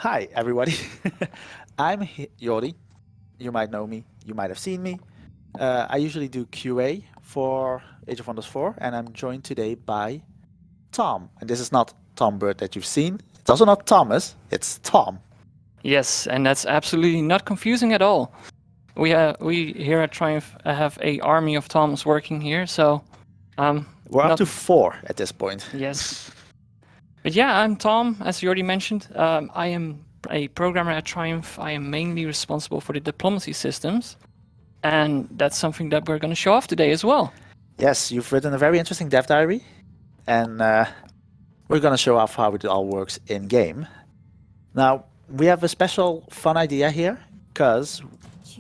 Hi, everybody. I'm Yori. You might know me. You might have seen me. I usually do QA for Age of Wonders 4, and I'm joined today by Tom. And this is not Tom Bird that you've seen. It's also not Thomas. It's Tom. Yes, and that's absolutely not confusing at all. We here at Triumph have a army of Toms working here, so We're up not to 4 at this point. yes. But yeah, I'm Tom, as you already mentioned. I am a programmer at Triumph. I am mainly responsible for the diplomacy systems, and that's something that we're going to show off today as well. Yes, you've written a very interesting dev diary, and we're going to show off how it all works in game. Now, we have a special fun idea here, because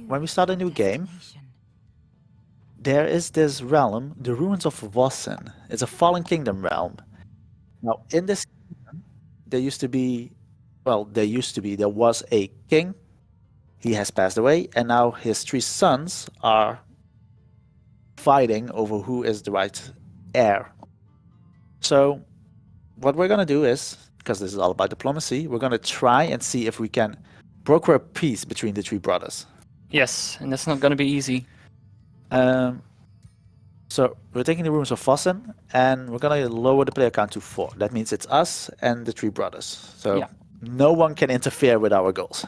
when we start a new game, there is this realm, the Ruins of Vossen. It's a Fallen Kingdom realm. Now, in this kingdom, there was a king. He has passed away, and now his 3 sons are fighting over who is the right heir. So, what we're going to do is, because this is all about diplomacy, we're going to try and see if we can broker a peace between the 3 brothers. Yes, and that's not going to be easy. So we're taking the Ruins of Vossen, and we're gonna lower the player count to 4. That means it's us and the 3 brothers. So Yeah. no one can interfere with our goals.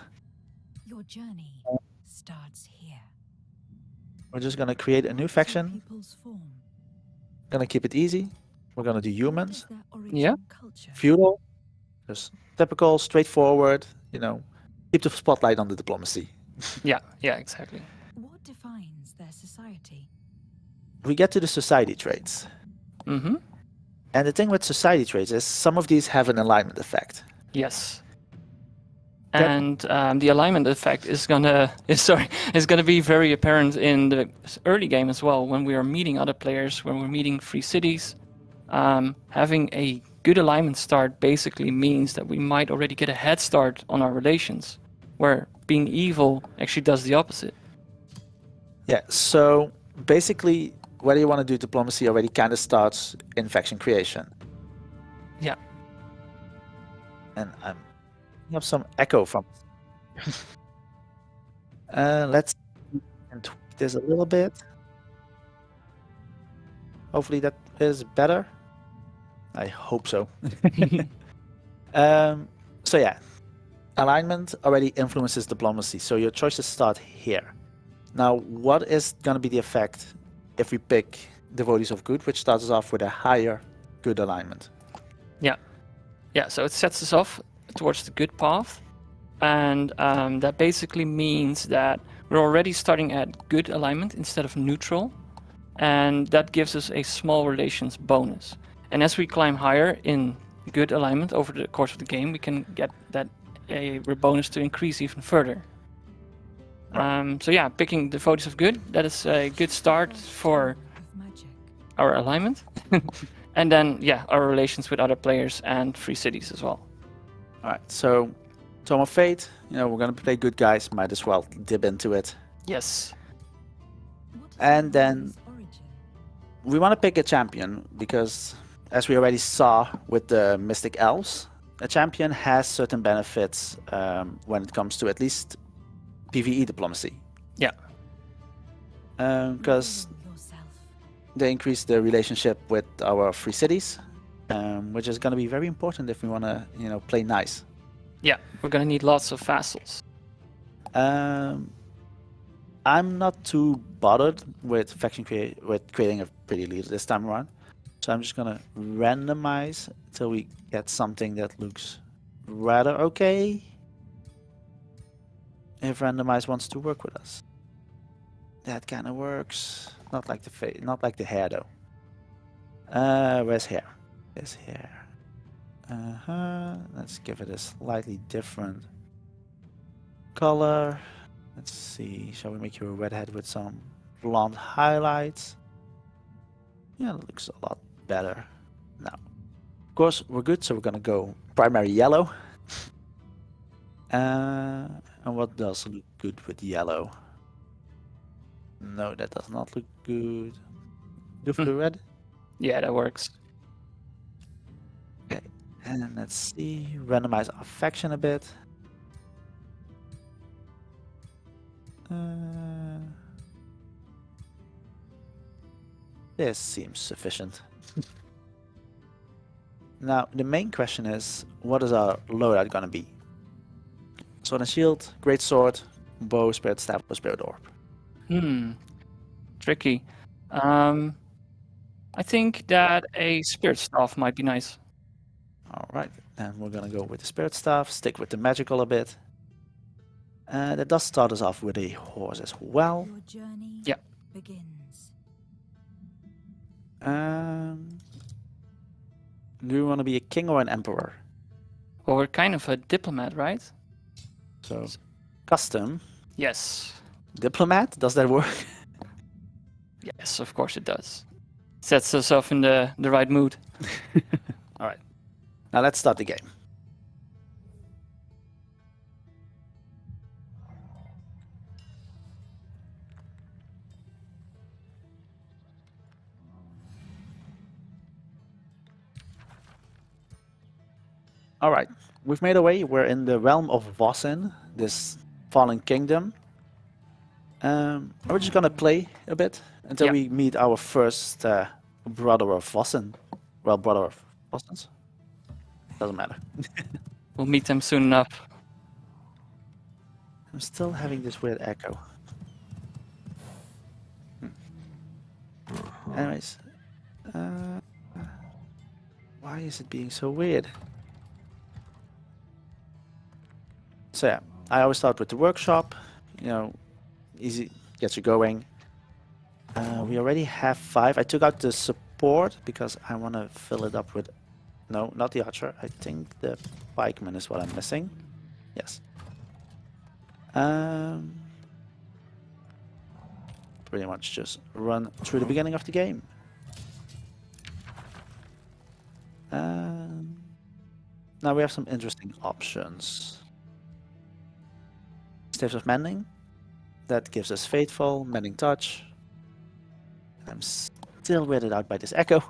Your journey starts here. We're just gonna create a new faction. Gonna keep it easy. We're gonna do humans, Yeah. feudal, just typical, straightforward. Keep the spotlight on the diplomacy. Yeah, exactly. What defines their society? We get to the society traits. Mm-hmm. And the thing with society traits is some of these have an alignment effect. Yes. And the alignment effect is gonna be very apparent in the early game as well. When we are meeting other players, when we're meeting free cities, having a good alignment start basically means that we might already get a head start on our relations, where being evil actually does the opposite. Yeah. So basically, whether you want to do diplomacy already kind of starts in faction creation. Yeah. And I have some echo from. Let's tweak this a little bit. Hopefully that is better. I hope so. So yeah, alignment already influences diplomacy. So your choices start here. Now, what is going to be the effect if we pick Devotees of Good, which starts us off with a higher good alignment? Yeah, so it sets us off towards the good path. And that basically means that we're already starting at good alignment instead of neutral. And that gives us a small relations bonus. And as we climb higher in good alignment over the course of the game, we can get a bonus to increase even further. So yeah, picking Devotees of Good, that is a good start for our alignment. And then, yeah, our relations with other players and free cities as well. All right, so Tome of Fate, we're going to play good guys, might as well dip into it. Yes. And then we want to pick a champion because, as we already saw with the Mystic Elves, a champion has certain benefits when it comes to at least PvE diplomacy. Yeah. Because they increase the relationship with our free cities, which is going to be very important if we want to, play nice. Yeah, we're going to need lots of vassals. I'm not too bothered with creating a pretty leader this time around. So I'm just going to randomize until we get something that looks rather okay. If randomize wants to work with us. That kind of works. Not like the hair though. Where's hair? There's hair. Let's give it a slightly different color. Let's see. Shall we make you a redhead with some blonde highlights? Yeah, that looks a lot better. Now, of course, we're good, so we're gonna go primary yellow. And what does look good with yellow? No, that does not look good. Do for the red? Yeah, that works. Okay, and let's see. Randomize our faction a bit. This seems sufficient. Now, the main question is, what is our loadout gonna be? Sword and shield, great sword, bow, spirit staff, or spirit orb. Tricky. I think that a spirit staff might be nice. Alright, and we're gonna go with the spirit staff, stick with the magical a bit. And it does start us off with a horse as well. Your journey Yeah. begins. Do you want to be a king or an emperor? Well, we're kind of a diplomat, right? So, custom. Yes. Diplomat, does that work? Yes, of course it does. Sets us off in the right mood. Alright, now let's start the game. Alright, we've made our way. We're in the realm of Vossen, this fallen kingdom. We're just gonna play a bit until Yeah. we meet our first brother of Vossen. Well, brother of Vossens. Doesn't matter. We'll meet them soon enough. I'm still having this weird echo. Anyways, why is it being so weird? So yeah, I always start with the workshop. You know, easy, gets you going. We already have 5. I took out the support because I want to fill it up with... No, not the archer. I think the pikeman is what I'm missing. Yes. Pretty much just run through the beginning of the game. Now we have some interesting options. Staves of Mending. That gives us Faithful, Mending Touch. I'm still weirded out by this echo.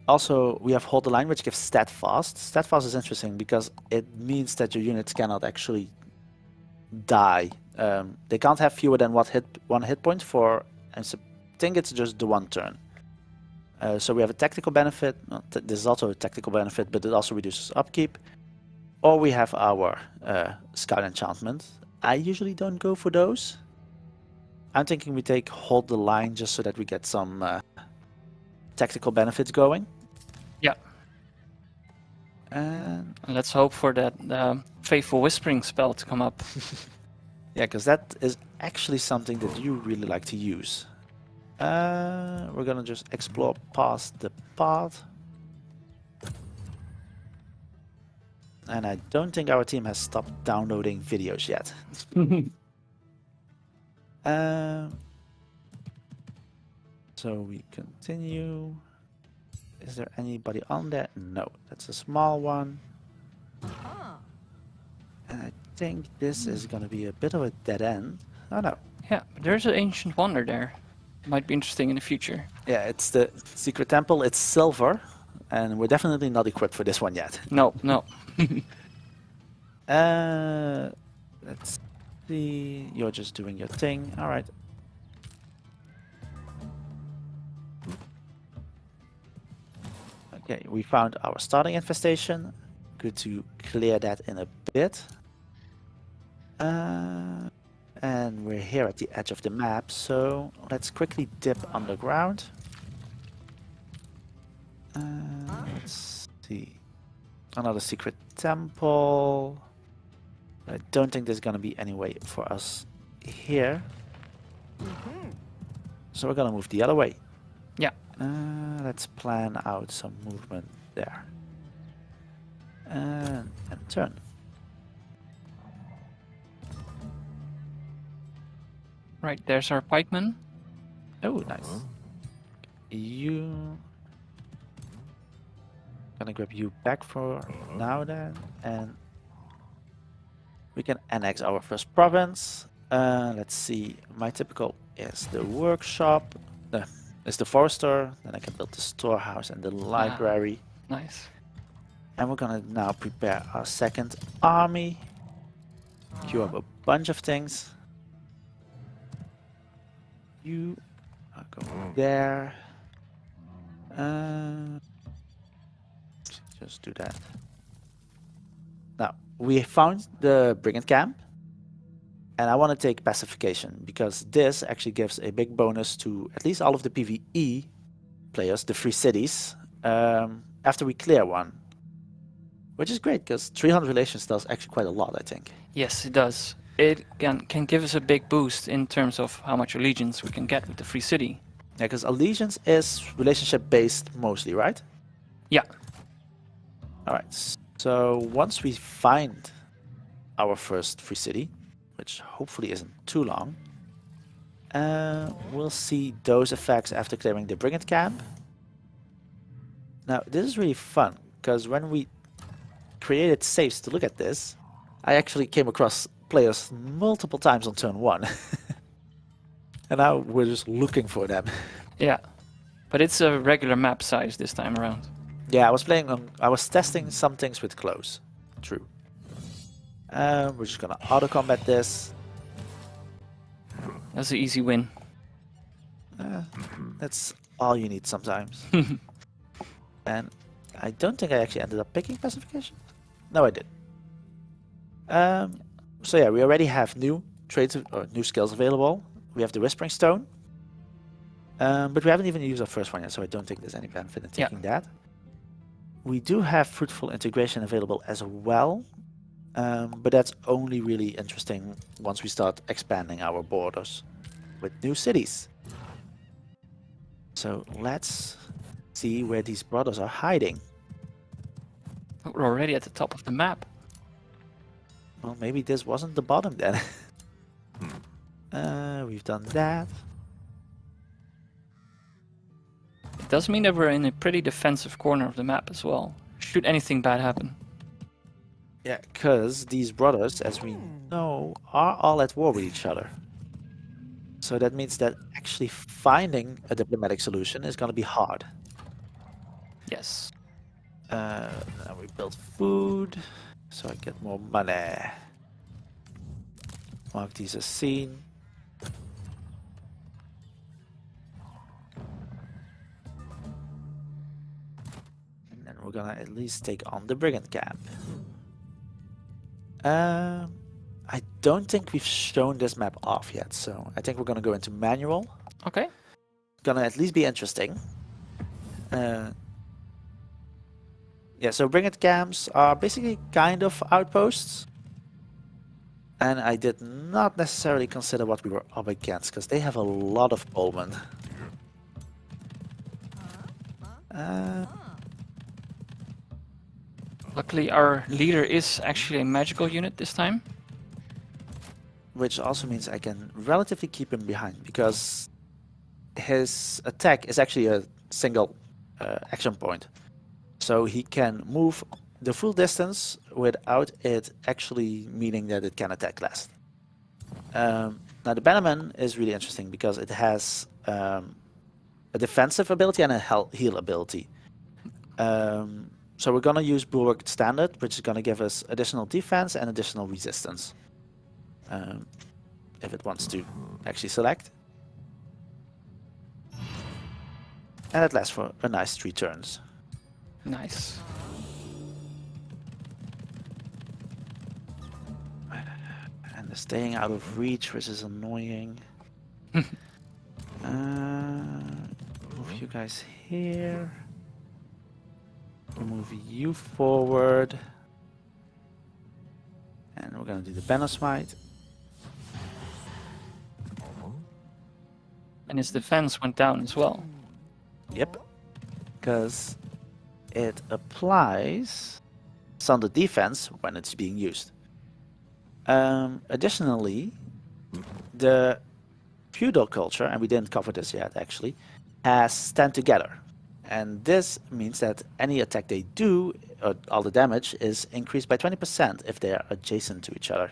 Also, we have Hold the Line, which gives Steadfast. Steadfast is interesting because it means that your units cannot actually die. They can't have fewer than one hit point for, I think it's just the one turn. So we have a tactical benefit. This is also a tactical benefit, but it also reduces upkeep. Or we have our Scout Enchantment. I usually don't go for those. I'm thinking we take Hold the Line just so that we get some tactical benefits going. Yeah. And Let's hope for that Faithful Whispering spell to come up. yeah, because that is actually something that you really like to use. We're gonna just explore past the path. And I don't think our team has stopped downloading videos yet. So we continue. Is there anybody on there? No, that's a small one. And I think this is gonna be a bit of a dead end. Oh no. Yeah, there's an Ancient Wonder there. Might be interesting in the future. Yeah, it's the Secret Temple. It's silver. And we're definitely not equipped for this one yet. No, no. Let's see. You're just doing your thing. All right. Okay, we found our starting infestation. Good to clear that in a bit. And we're here at the edge of the map, so let's quickly dip underground. Let's see. Another secret temple. I don't think there's gonna be any way for us here. So we're gonna move the other way. Yeah. Let's plan out some movement there. And turn. Right, there's our pikeman. Oh, nice. You... Gonna grab you back for now then, and we can annex our first province. Let's see, my typical is the workshop, is the forester, then I can build the storehouse and the library. Nice. And we're gonna now prepare our second army. queue up a bunch of things. You are going there. Just do that. Now, we found the Brigand Camp. And I want to take Pacification, because this actually gives a big bonus to at least all of the PvE players, the free cities, after we clear one. Which is great, because 300 relations does actually quite a lot, I think. Yes, it does. It can give us a big boost in terms of how much allegiance we can get with the free city. Yeah, because allegiance is relationship-based mostly, right? Yeah. Alright, so once we find our first free city, which hopefully isn't too long, we'll see those effects after clearing the Brigand Camp. Now, this is really fun, because when we created saves to look at this, I actually came across players multiple times on turn 1. And now we're just looking for them. Yeah. But it's a regular map size this time around. Yeah, I was testing some things with close. True. We're just gonna auto combat this. That's an easy win. That's all you need sometimes. And I don't think I actually ended up picking Pacification. No, I did. So yeah, we already have new traits or new skills available. We have the Whispering Stone. But we haven't even used our first one yet, so I don't think there's any benefit in taking that. We do have Fruitful Integration available as well. But that's only really interesting once we start expanding our borders with new cities. So let's see where these brothers are hiding. We're already at the top of the map. Well, maybe this wasn't the bottom then. We've done that. It does mean that we're in a pretty defensive corner of the map as well, should anything bad happen. Yeah, because these brothers, as we know, are all at war with each other. So that means that actually finding a diplomatic solution is going to be hard. Yes. Now we build food, so I get more money. Mark these as seen. And then we're gonna at least take on the Brigand Camp. I don't think we've shown this map off yet, so I think we're gonna go into manual. Okay. Gonna at least be interesting. Yeah, so Brigand Camps are basically kind of outposts. And I did not necessarily consider what we were up against, because they have a lot of bowmen. Luckily, our leader is actually a magical unit this time. Which also means I can relatively keep him behind, because his attack is actually a single action point. So he can move the full distance without it actually meaning that it can attack last. Now the Bannerman is really interesting because it has a defensive ability and a heal ability. So we're gonna use Bulwark Standard, which is gonna give us additional defense and additional resistance. If it wants to actually select. And it lasts for a nice 3 turns. Nice. And they're staying out of reach, which is annoying. Move you guys here. Move you forward. And we're gonna do the Banner Smite. And his defense went down as well. Yep. Because it applies Sunder defense when it's being used. Additionally, the feudal culture, and we didn't cover this yet actually, has Stand Together. And this means that any attack they do, all the damage, is increased by 20% if they are adjacent to each other.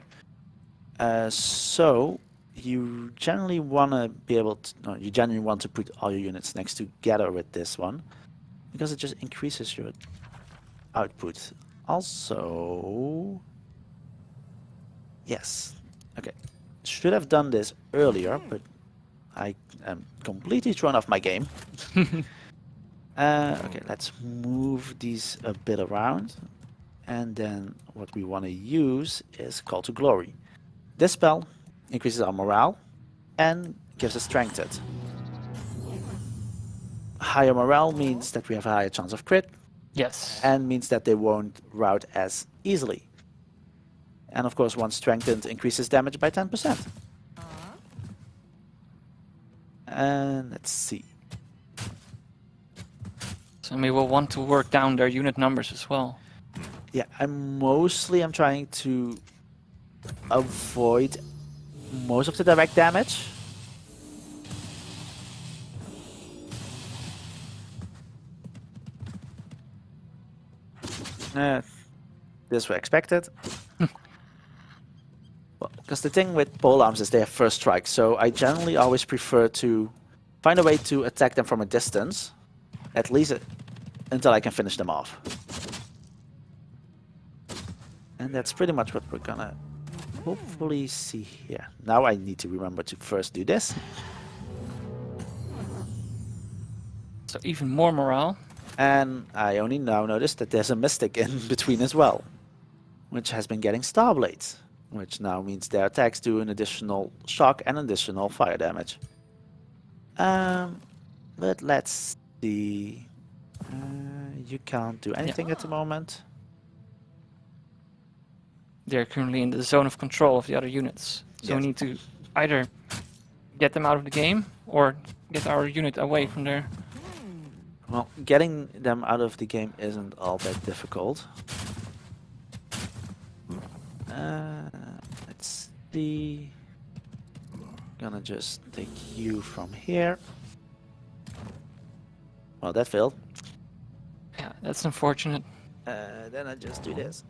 So you generally want to be able to, no, you generally want to put all your units next together with this one, because it just increases your output. Also, Yes. Okay. Should have done this earlier, but I am completely thrown off my game. Okay, let's move these a bit around. And then what we want to use is Call to Glory. This spell increases our morale and gives us strength. Higher morale means that we have a higher chance of crit, Yes. and means that they won't rout as easily. And of course, once strengthened, increases damage by 10%. And let's see. So we will want to work down their unit numbers as well. Yeah, I'm trying to avoid most of the direct damage. This was expected. Well, because the thing with pole arms is they have first strike, so I generally always prefer to find a way to attack them from a distance, at least until I can finish them off. And that's pretty much what we're gonna hopefully see here. Now I need to remember to first do this. So even more morale. And I only now noticed that there's a Mystic in between as well, which has been getting Star Blades, which now means their attacks do an additional shock and additional fire damage. But let's see. You can't do anything at the moment. They're currently in the zone of control of the other units. So we Yes. need to either get them out of the game or get our unit away from there. Well, getting them out of the game isn't all that difficult. Let's see. Gonna just take you from here. Well, that failed. Yeah, that's unfortunate. Then I just do this.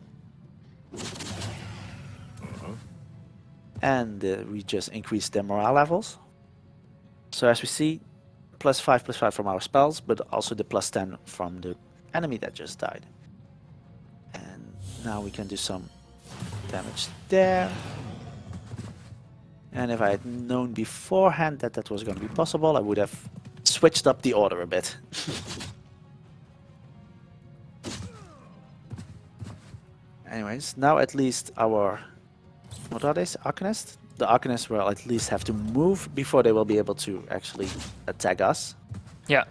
And we just increase their morale levels. So as we see, +5/+5 from our spells, but also the +10 from the enemy that just died. And now we can do some damage there. And if I had known beforehand that that was going to be possible, I would have switched up the order a bit. Anyways, now at least our... What are they? Arcanists? The Arcanists will at least have to move before they will be able to actually attack us. Yeah.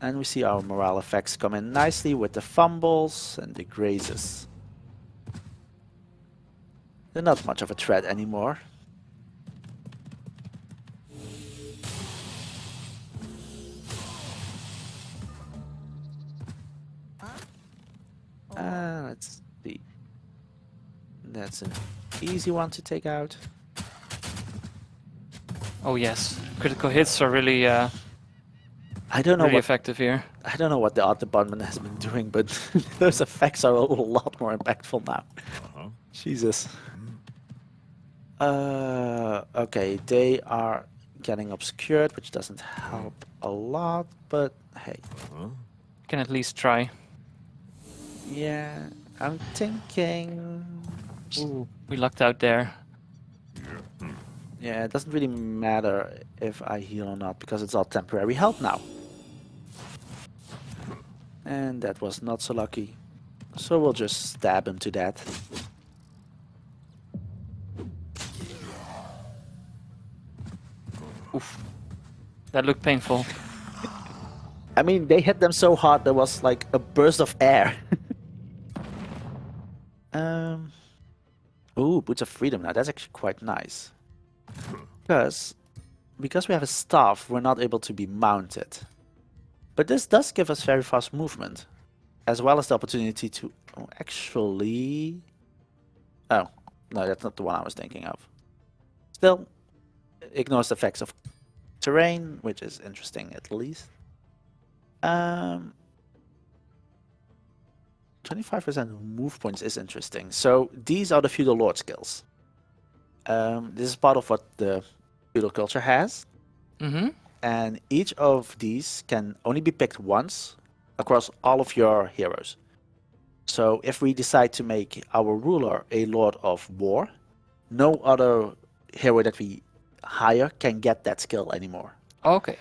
And we see our morale effects come in nicely with the fumbles and the grazes. They're not much of a threat anymore. Let's see. That's an easy one to take out. Oh yes. Critical hits are really I don't know really what effective here. I don't know what the art department has been doing, but those effects are a lot more impactful now. Jesus. Okay, they are getting obscured, which doesn't help a lot, but hey. Can at least try. Yeah, I'm thinking... Ooh, we lucked out there. Yeah, it doesn't really matter if I heal or not, because it's all temporary help now. And that was not so lucky. So we'll just stab him to death. Oof. That looked painful. I mean, they hit them so hard there was like a burst of air. Ooh, Boots of Freedom now. That's actually quite nice. Because we have a staff, we're not able to be mounted. But this does give us very fast movement, as well as the opportunity to actually... Oh, no, that's not the one I was thinking of. Still, ignores the effects of terrain, which is interesting at least. 25% move points is interesting. So these are the Feudal Lord skills. This is part of what the Feudal culture has. Mm-hmm. And each of these can only be picked once across all of your heroes. So if we decide to make our ruler a Lord of War, no other hero that we hire can get that skill anymore. Okay.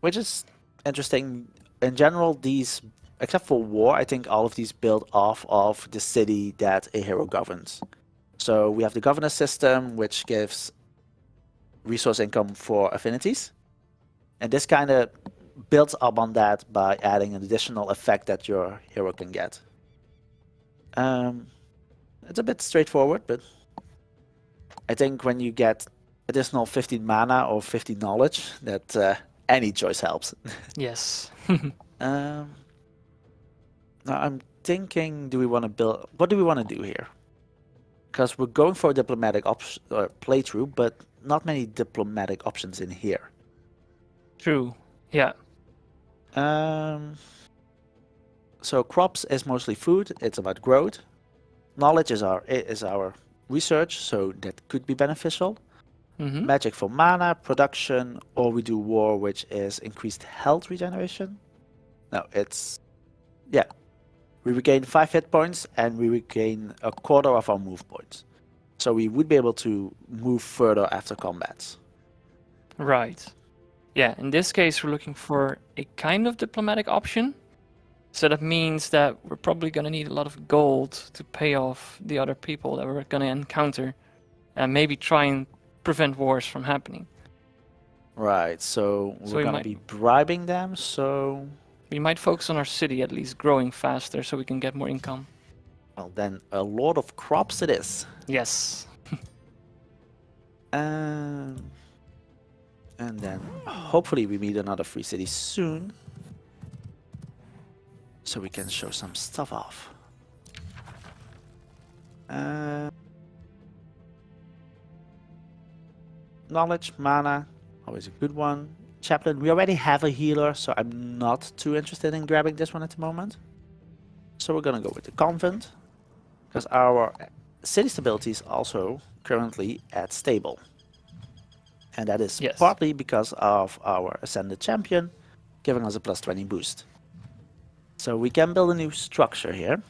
Which is interesting. In general, these, except for war, I think all of these build off of the city that a hero governs. So we have the governor system, which gives resource income for affinities. And this kind of builds up on that by adding an additional effect that your hero can get. It's a bit straightforward, but I think when you get additional 15 mana or 50 knowledge, that any choice helps. Yes. Now I'm thinking, do we want to build? What do we want to do here? Because we're going for a diplomatic playthrough, but not many diplomatic options in here. True. Yeah. So crops is mostly food. It's about growth. Knowledge is our research, so that could be beneficial. Mm-hmm. Magic for mana, production, or we do war, which is increased health regeneration. No, it's... Yeah. We regain 5 hit points, and we regain a quarter of our move points. So we would be able to move further after combats. Right. Yeah, in this case, we're looking for a kind of diplomatic option. So that means that we're probably going to need a lot of gold to pay off the other people that we're going to encounter. And maybe try and prevent wars from happening. Right, so So we're we going to might- be bribing them, so... We might focus on our city at least growing faster so we can get more income. Well, then a lot of crops it is. Yes. And then hopefully we meet another free city soon. So we can show some stuff off. Knowledge, mana, always a good one. Chaplain, we already have a healer, so I'm not too interested in grabbing this one at the moment. So we're gonna go with the convent, because our city stability is also currently at stable. And that is Yes. partly because of our Ascended Champion giving us a plus 20 boost. So we can build a new structure here.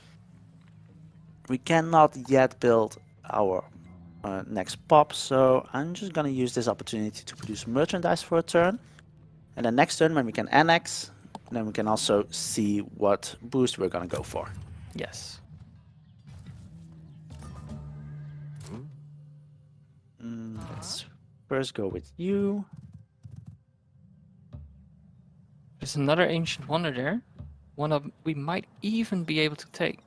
We cannot yet build our next pop, so I'm just going to use this opportunity to produce merchandise for a turn. And then next turn when we can annex, then we can also see what boost we're going to go for. Yes. Let's first go with you. There's another ancient wonder there. One of we might even be able to take.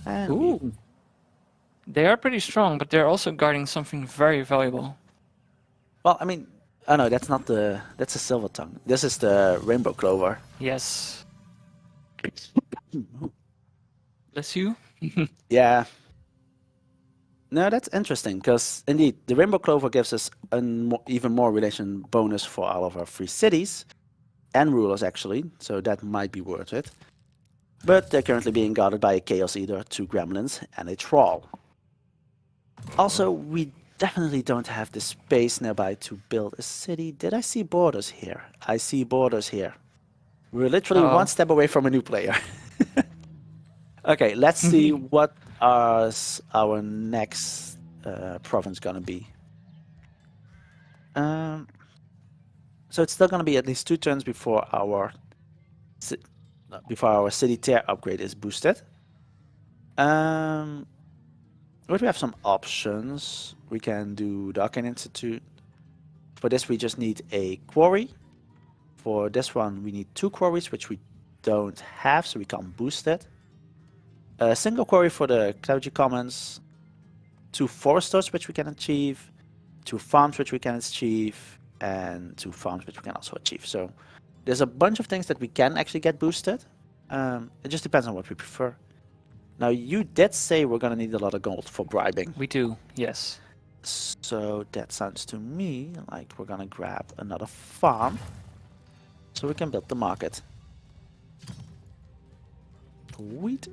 And Ooh. They are pretty strong, but they're also guarding something very valuable. well, I mean, oh no, that's not the, that's a silver tongue. This is the rainbow clover. Yes. Bless you. Yeah. No, that's interesting, because indeed, the rainbow clover gives us an even more relation bonus for all of our free cities and rulers, actually, so that might be worth it. But they're currently being guarded by a Chaos Eater, 2 Gremlins, and a Troll. Also, we definitely don't have the space nearby to build a city. Did I see borders here? I see borders here. We're literally Uh-oh. one step away from a new player. Okay, let's see what our next province gonna be. So it's still gonna be at least 2 turns before our city tier upgrade is boosted. But we have some options. We can do the Arcane Institute. For this, we just need a quarry. For this one, we need 2 quarries, which we don't have, so we can't boost it. A single quarry for the Clergy Commons. 2 foresters, which we can achieve. 2 farms, which we can achieve. And 2 farms, which we can also achieve. So there's a bunch of things that we can actually get boosted. It just depends on what we prefer. Now, you did say we're going to need a lot of gold for bribing. We do, yes. So that sounds to me like we're going to grab another farm so we can build the market. Sweet.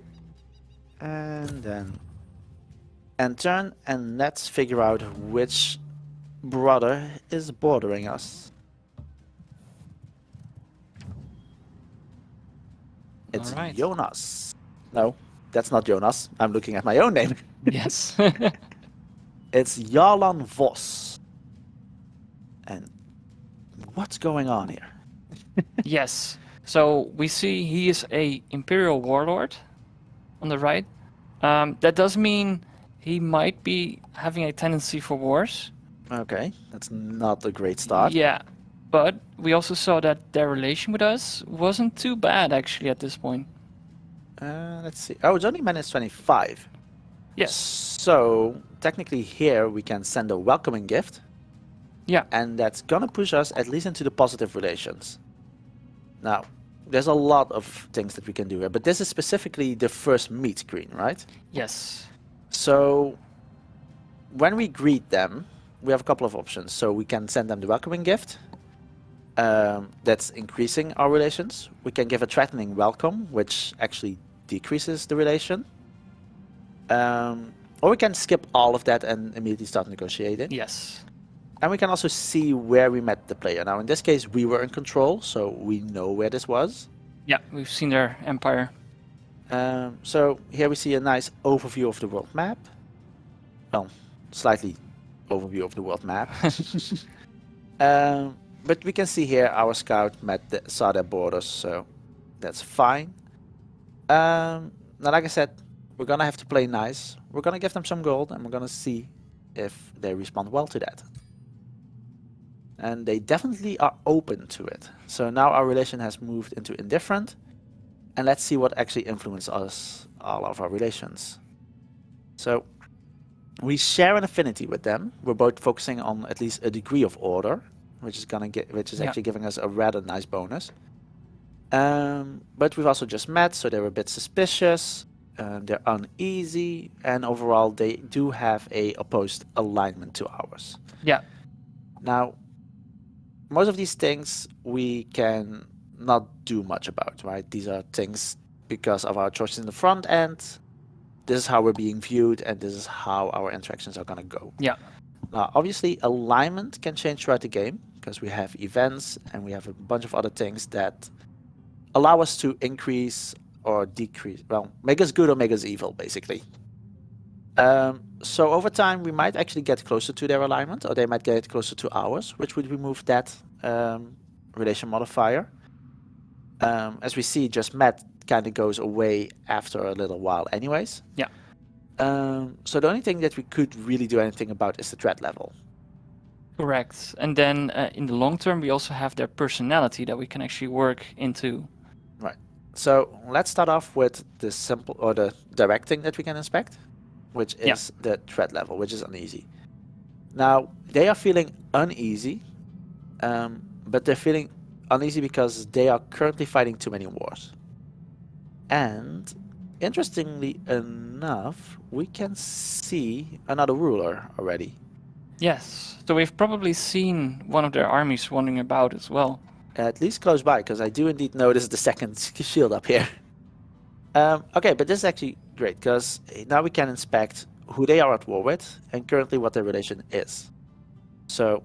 And then end turn, and let's figure out which brother is bordering us. It's Alright. Jonas. No, that's not Jonas. I'm looking at my own name. Yes. It's Jarlan Vos. And what's going on here? Yes. So we see he is a Imperial Warlord on the right. That does mean he might be having a tendency for wars. Okay, that's not a great start. Yeah. But we also saw that their relation with us wasn't too bad actually at this point. Let's see. Oh, it's only -25. Yes. So technically here we can send a welcoming gift. Yeah. And that's gonna push us at least into the positive relations. Now, there's a lot of things that we can do here, but this is specifically the first meet screen, right? Yes. So when we greet them, we have a couple of options. So we can send them the welcoming gift. That's increasing our relations. We can give a threatening welcome, which actually decreases the relation. Or we can skip all of that and immediately start negotiating. Yes. And we can also see where we met the player. Now, in this case, we were in control, so we know where this was. Yeah, we've seen their empire. So here we see a nice overview of the world map. Well, slightly overview of the world map. But we can see here our scout saw their borders, so that's fine. Now, like I said, we're gonna have to play nice. We're gonna give them some gold, and we're gonna see if they respond well to that. And they definitely are open to it. So now our relation has moved into indifferent. And let's see what actually influences us, all of our relations. So we share an affinity with them. We're both focusing on at least a degree of order, which is actually giving us a rather nice bonus. But we've also just met, so they're a bit suspicious. They're uneasy, and overall they do have a opposed alignment to ours. Yeah. Now, most of these things we can not do much about, right? These are things because of our choices in the front end. This is how we're being viewed, and this is how our interactions are going to go. Yeah. Now, obviously, alignment can change throughout the game because we have events and we have a bunch of other things that allow us to increase or decrease, well, make us good or make us evil, basically. So over time, we might actually get closer to their alignment, or they might get closer to ours, which would remove that relation modifier. As we see, just met kind of goes away after a little while anyways. Yeah. So the only thing that we could really do anything about is the threat level. Correct. And then in the long term, we also have their personality that we can actually work into. Right. So let's start off with the simple or the direct thing that we can inspect, which is the threat level, which is uneasy. Now, they are feeling uneasy, but they're feeling uneasy because they are currently fighting too many wars. And interestingly enough, we can see another ruler already. Yes. So we've probably seen one of their armies wandering about as well. At least close by, because I do indeed notice the second shield up here. Okay, but this is actually great, because now we can inspect who they are at war with and currently what their relation is. So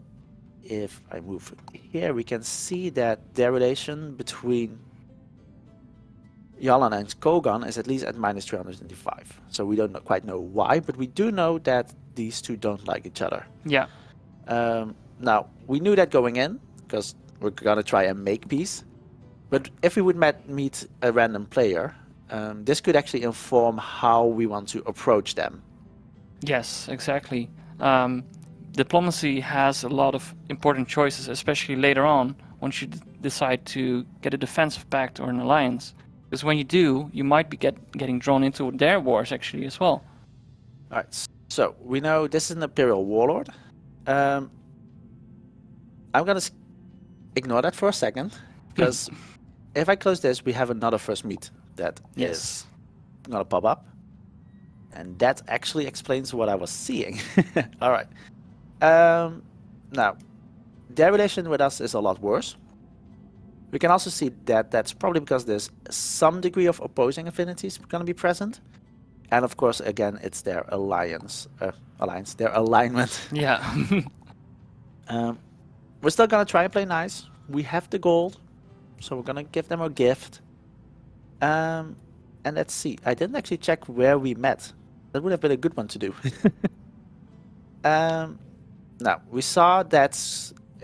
if I move here, we can see that their relation between Jarlan and Kogan is at least at -325. So we don't quite know why, but we do know that these two don't like each other. Yeah. Now, we knew that going in, because we're going to try and make peace. But if we would meet a random player, this could actually inform how we want to approach them. Yes, exactly. Diplomacy has a lot of important choices, especially later on, once you decide to get a defensive pact or an alliance. Because when you do, you might be getting drawn into their wars actually as well. Alright, so we know this is an Imperial Warlord. I'm going to ignore that for a second, because if I close this, we have another first meet that is going to pop up. And that actually explains what I was seeing. Alright. Now, their relation with us is a lot worse. We can also see that that's probably because there's some degree of opposing affinities going to be present. And of course, again, it's their their alignment. Yeah. We're still going to try and play nice. We have the gold, so we're going to give them a gift. And let's see. I didn't actually check where we met. That would have been a good one to do. Now, we saw that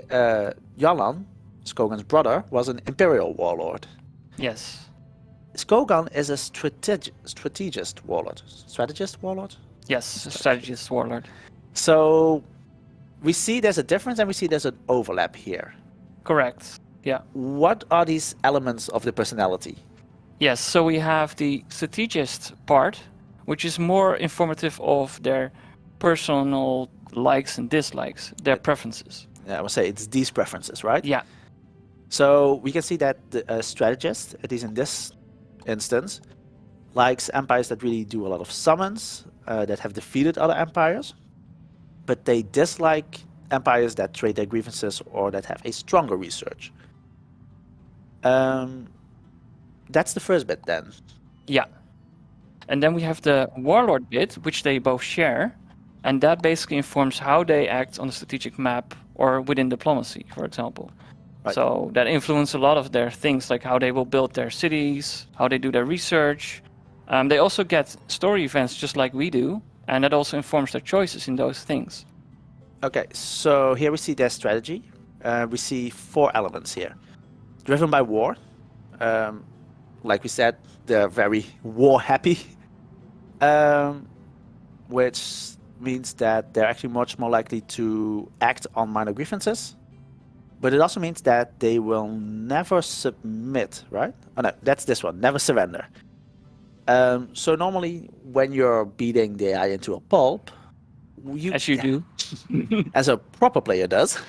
Yalan, Skogan's brother, was an Imperial warlord. Yes. Skogan is a strategist warlord. Strategist warlord? Yes, a strategist warlord. So we see there's a difference and we see there's an overlap here. Correct. Yeah. What are these elements of the personality? Yes, so we have the strategist part, which is more informative of their personal likes and dislikes, their preferences. Yeah, I would say it's these preferences, right? Yeah. So we can see that the strategist, at least in this instance, likes empires that really do a lot of summons, that have defeated other empires, but they dislike empires that trade their grievances or that have a stronger research. That's the first bit then. Yeah. And then we have the warlord bit, which they both share, and that basically informs how they act on the strategic map or within diplomacy, for example. Right. So that influence a lot of their things, like how they will build their cities, how they do their research. They also get story events just like we do, and that also informs their choices in those things. Okay, so here we see their strategy. We see 4 elements here. Driven by war. Like we said, they're very war happy. Which means that they're actually much more likely to act on minor grievances. But it also means that they will never submit, right? Oh no, that's this one, never surrender. So normally when you're beating the AI into a pulp, As you do. as a proper player does,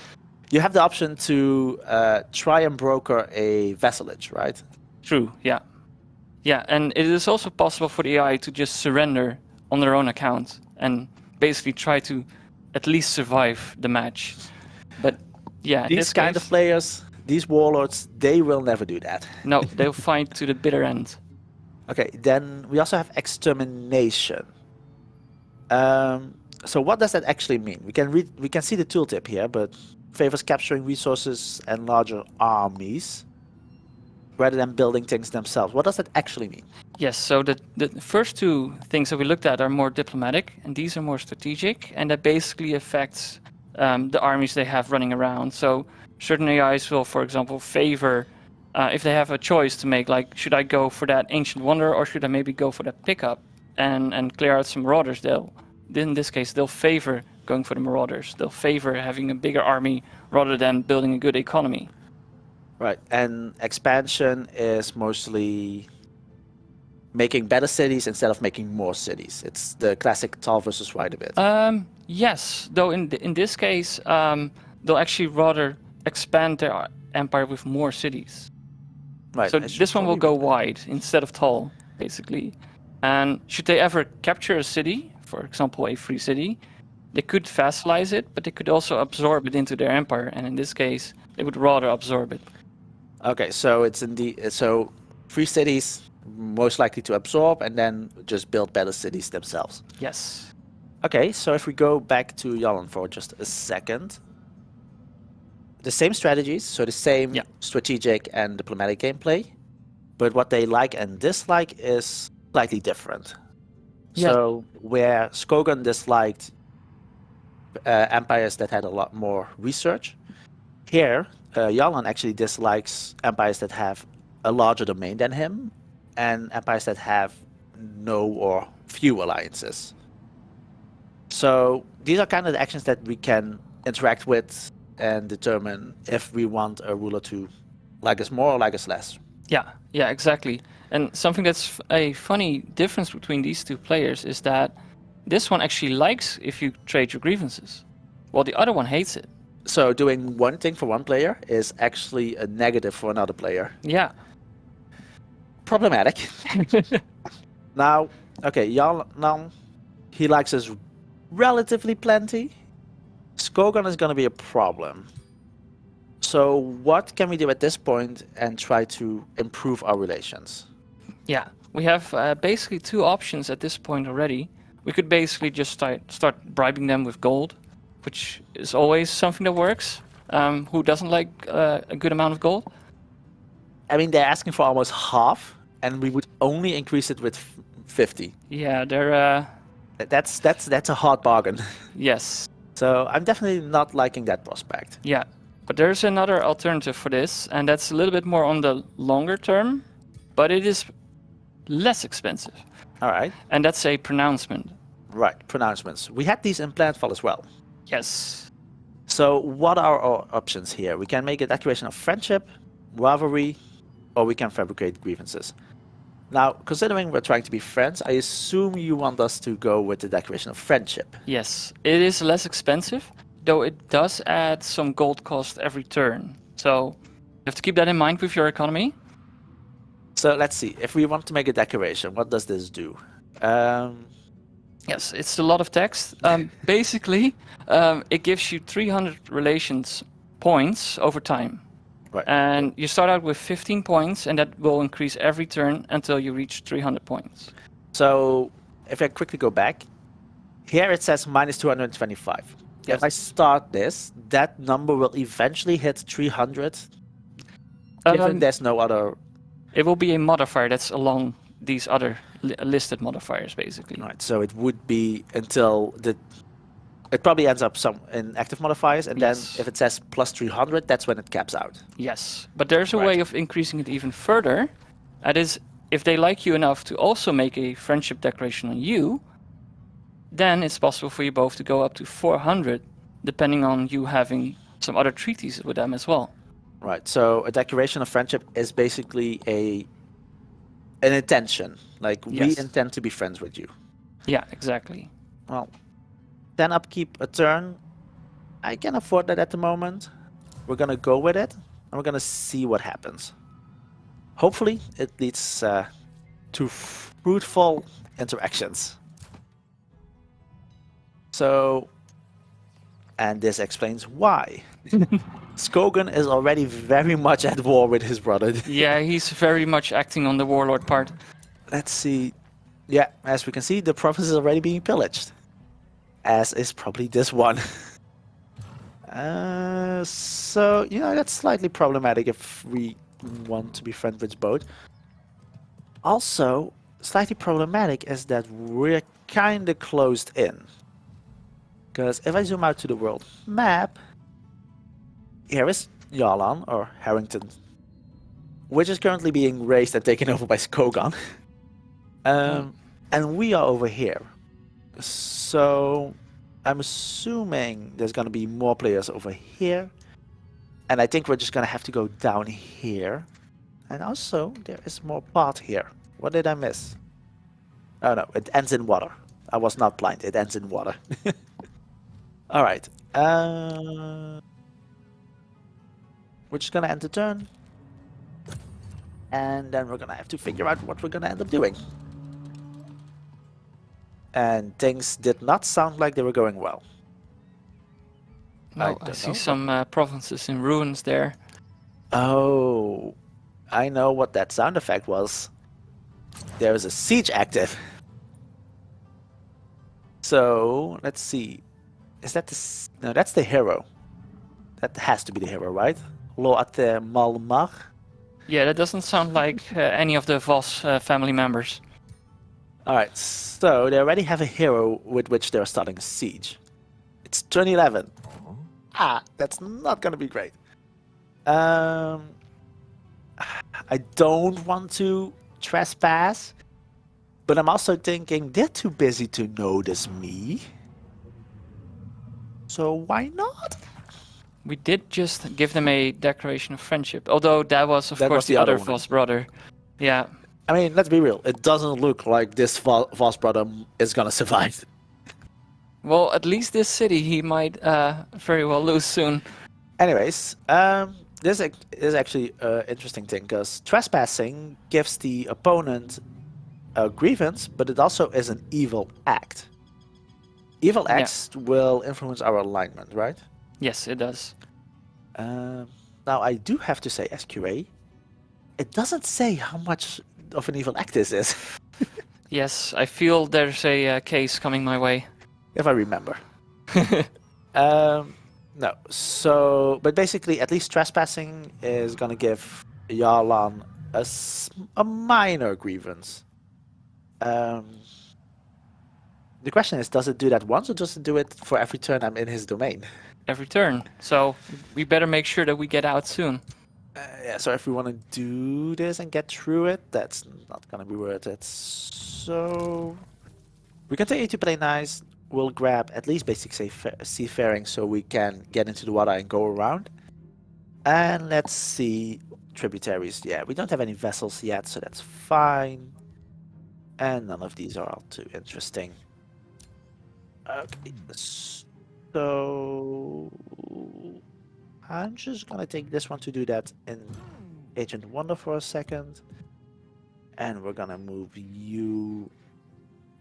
you have the option to try and broker a vassalage, right? True, yeah. Yeah, and it is also possible for the AI to just surrender on their own account and basically try to at least survive the match. But yeah, in These this kind case, of players, these warlords, they will never do that. no, they'll fight to the bitter end. Okay, then we also have extermination. So what does that actually mean? We can see the tooltip here, but favors capturing resources and larger armies rather than building things themselves. What does that actually mean? Yes, so the first 2 things that we looked at are more diplomatic, and these are more strategic, and that basically affects the armies they have running around. So certain AIs will, for example, favor, if they have a choice to make, like, should I go for that Ancient Wonder or should I maybe go for that pickup and clear out some Marauders? In this case, they'll favor going for the Marauders. They'll favor having a bigger army rather than building a good economy. Right, and expansion is mostly making better cities instead of making more cities. It's the classic tall versus wide a bit. Yes, though in this case, they'll actually rather expand their empire with more cities. Right. So it should this one will probably go wide instead of tall, basically. And should they ever capture a city, for example, a free city, they could vassalize it, but they could also absorb it into their empire. And in this case, they would rather absorb it. Okay, so it's so free cities most likely to absorb and then just build better cities themselves. Yes. Okay, so if we go back to Yalan for just a second, the same strategies, so the same strategic and diplomatic gameplay, but what they like and dislike is slightly different. Yeah. So where Skogan disliked empires that had a lot more research, here Yalan actually dislikes empires that have a larger domain than him and empires that have no or few alliances. So these are kind of the actions that we can interact with and determine if we want a ruler to like us more or like us less. Yeah, exactly. And something that's a funny difference between these 2 players is that this one actually likes if you trade your grievances, while the other one hates it. So doing one thing for one player is actually a negative for another player. Yeah. Problematic. Now, okay, Yalan, he likes us relatively plenty. Skogan is going to be a problem. So what can we do at this point and try to improve our relations? Yeah, we have basically 2 options at this point already. We could basically just start bribing them with gold, which is always something that works. Who doesn't like a good amount of gold? I mean, they're asking for almost half and we would only increase it with 50. Yeah, they're That's a hard bargain. yes. So I'm definitely not liking that prospect. Yeah, but there's another alternative for this, and that's a little bit more on the longer term, but it is less expensive, All right. and that's a pronouncement. Right. Pronouncements. We had these in Planetfall as well. Yes. So what are our options here? We can make a declaration of friendship, rivalry, or we can fabricate grievances. Now, considering we're trying to be friends, I assume you want us to go with the declaration of friendship. Yes, it is less expensive, though it does add some gold cost every turn. So you have to keep that in mind with your economy. So let's see. If we want to make a declaration, what does this do? Yes, it's a lot of text. Basically, it gives you 300 relations points over time. Right. And you start out with 15 points, and that will increase every turn until you reach 300 points. So if I quickly go back, here it says minus 225. Yes. If I start this, that number will eventually hit 300. Given there's no other. It will be a modifier that's along these other listed modifiers, basically. Right. So it would be until the. It probably ends up some in active modifiers, and Yes. then if it says plus 300, that's when it caps out. Yes, but there's a Right. way of increasing it even further. That is, if they like you enough to also make a friendship declaration on you, then it's possible for you both to go up to 400, depending on you having some other treaties with them as well. Right. So a declaration of friendship is basically an intention. Like we Yes. intend to be friends with you. Yeah, exactly. Well, 10 upkeep a turn. I can afford that at the moment. We're gonna go with it, and we're gonna see what happens. Hopefully, it leads to fruitful interactions. So, and this explains why. Skogan is already very much at war with his brother. Yeah, he's very much acting on the warlord part. Let's see. Yeah, as we can see, the province is already being pillaged. As is probably this one. So, that's slightly problematic if we want to be friends with both. Also, slightly problematic is that we're kind of closed in. Because if I zoom out to the world map, here is Yarlan, or Harrington, which is currently being raised and taken over by Skogan. And we are over here. So I'm assuming there's going to be more players over here. And I think we're just going to have to go down here. And also, there is more path here. What did I miss? Oh no, it ends in water. I was not blind, it ends in water. Alright. We're just going to end the turn. And then we're going to have to figure out what we're going to end up doing. And things did not sound like they were going well. No, I see some provinces in ruins there. Oh, I know what that sound effect was. There is a siege active. So, let's see. Is that the... No, that's the hero. That has to be the hero, right? Loate Malmar. Yeah, that doesn't sound like any of the Voss family members. Alright, so they already have a hero with which they're starting a siege. It's turn 11. That's not gonna be great. I don't want to trespass, but I'm also thinking they're too busy to notice me. So why not? We did just give them a declaration of friendship, although that was, of That course, was the the other other one. Voss brother. Yeah. I mean, let's be real. It doesn't look like this Voss brother is gonna survive. Well, at least this city he might very well lose soon. Anyways, this is actually an interesting thing because trespassing gives the opponent a grievance, but it also is an evil act. Evil acts will influence our alignment, right? Yes, it does. Now, I do have to say, SQA, it doesn't say how much of an evil act this is, Yes, I feel there's a case coming my way. if I remember. No, so, but basically, at least trespassing is gonna give Yarlan a minor grievance. The question is, does it do that once or does it do it for every turn I'm in his domain? Every turn. So we better make sure that we get out soon. Yeah, so if we want to do this and get through it, that's not gonna be worth it. So we continue to play nice. We'll grab at least basic seafaring so we can get into the water and go around. And let's see tributaries. Yeah, we don't have any vessels yet, so that's fine. And none of these are all too interesting. Okay, so I'm just gonna take this one to do that in Agent Wonder for a second. And we're gonna move you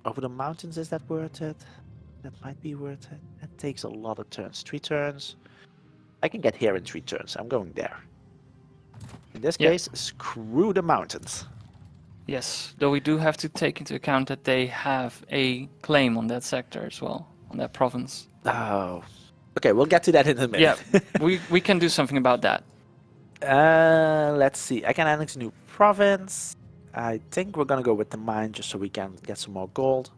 over the mountains. Is that worth it? That might be worth it. That takes a lot of turns. 3 turns. I can get here in 3 turns. I'm going there. In this case, screw the mountains. Yes, though we do have to take into account that they have a claim on that sector as well, on that province. Oh. Okay, we'll get to that in a minute. Yeah, we can do something about that. Let's see. I can annex a new province. I think we're gonna go with the mine just so we can get some more gold.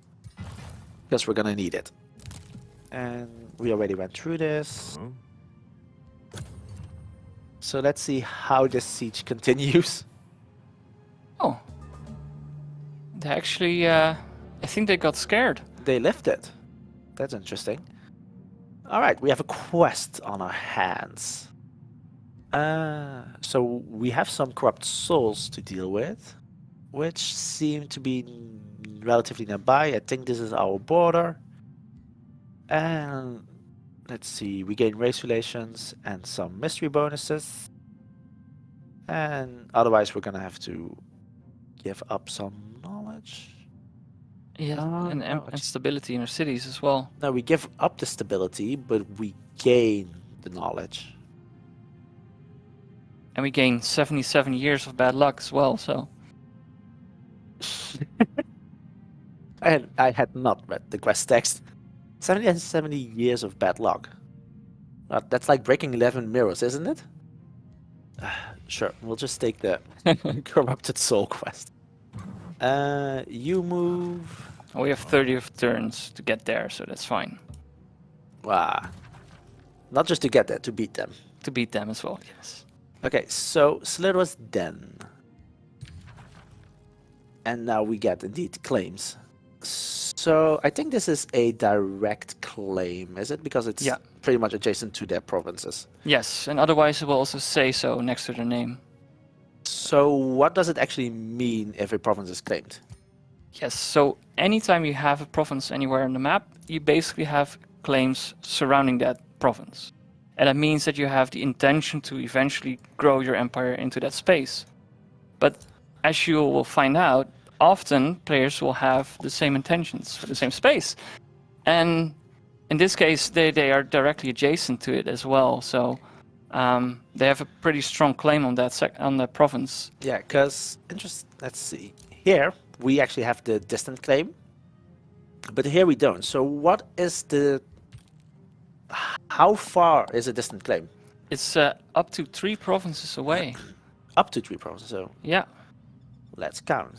Because we're gonna need it. And we already went through this. So let's see how this siege continues. Oh. They actually, I think they got scared. They lifted. That's interesting. Alright, we have a quest on our hands. So we have some corrupt souls to deal with, which seem to be relatively nearby. I think this is our border. And let's see, we gain race relations and some mystery bonuses. And otherwise we're gonna have to give up some knowledge. Yeah, and stability in our cities as well. No, we give up the stability, but we gain the knowledge. And we gain 77 years of bad luck as well, so... I had not read the quest text. 70 years of bad luck. That's like breaking 11 mirrors, isn't it? Sure, we'll just take the corrupted soul quest. You move. We have 30 of turns to get there, so that's fine. Wow. Not just to get there, to beat them. To beat them as well, yes. Okay, so Slither's Den. And now we get indeed claims. So I think this is a direct claim, is it? Because it's pretty much adjacent to their provinces. Yes, and otherwise it will also say so next to their name. So what does it actually mean if a province is claimed? Yes, so anytime you have a province anywhere on the map, you basically have claims surrounding that province. And that means that you have the intention to eventually grow your empire into that space. But as you will find out, often players will have the same intentions for the same space. And in this case, they are directly adjacent to it as well. So they have a pretty strong claim on that province. Yeah, because let's see. Here we actually have the distant claim, but here we don't. So what is how far is a distant claim? It's up to 3 provinces away. Up to 3 provinces. So yeah. Let's count.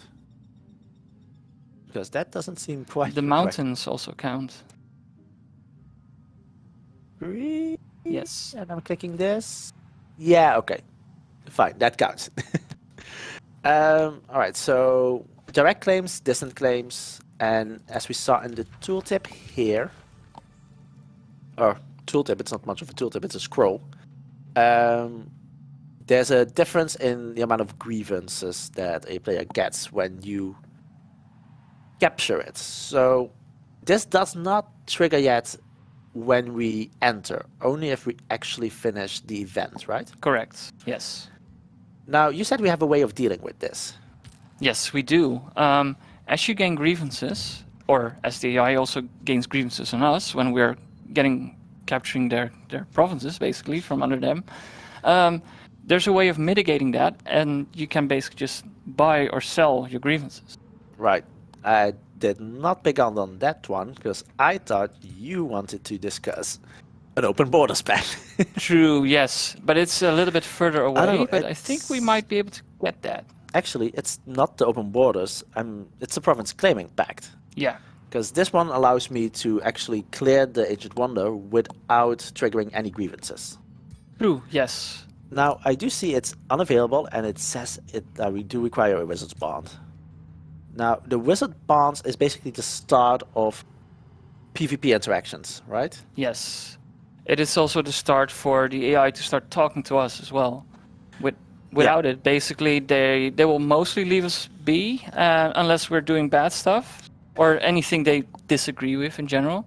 Because that doesn't seem quite. The mountains also count. 3. Yes. And I'm clicking this. Yeah, okay. Fine, that counts. Alright, so direct claims, distant claims, and as we saw in the tooltip here, or tooltip, it's not much of a tooltip, it's a scroll. There's a difference in the amount of grievances that a player gets when you capture it. So this does not trigger yet when we enter, only if we actually finish the event, right? Correct, yes. Now, you said we have a way of dealing with this. Yes, we do. As you gain grievances, or as the AI also gains grievances on us when we're capturing their provinces, basically, from under them, there's a way of mitigating that, and you can basically just buy or sell your grievances. Right. I did not pick up on that one, because I thought you wanted to discuss an open borders ban. True, yes, but it's a little bit further away, but I think we might be able to get that. actually, it's not the open borders. It's the province claiming pact. Yeah. Because this one allows me to actually clear the Ancient Wonder without triggering any grievances. True. Yes. Now, I do see it's unavailable, and it says we do require a Wizard's Bond. Now, the Wizard Bonds is basically the start of PvP interactions, right? Yes. It is also the start for the AI to start talking to us as well. Without it, basically, they will mostly leave us be unless we're doing bad stuff or anything they disagree with in general.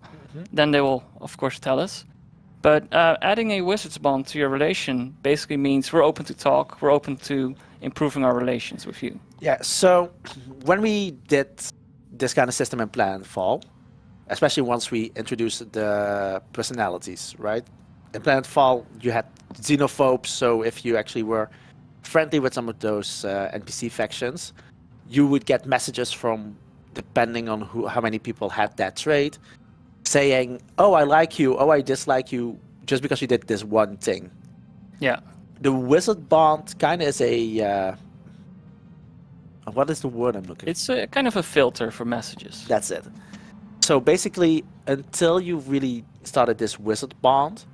Then they will, of course, tell us. But adding a Wizard's Bond to your relation basically means we're open to talk, we're open to improving our relations with you. Yeah, so when we did this kind of system in Planetfall, especially once we introduced the personalities, right? In Planetfall, you had xenophobes, so if you actually were friendly with some of those NPC factions, you would get messages from, depending on how many people had that trait, saying, oh, I like you, oh, I dislike you, just because you did this one thing. Yeah. The Wizard Bond kind of is a... what is the word I'm looking for? It's a kind of a filter for messages. That's it. So basically, until you really started this Wizard Bond,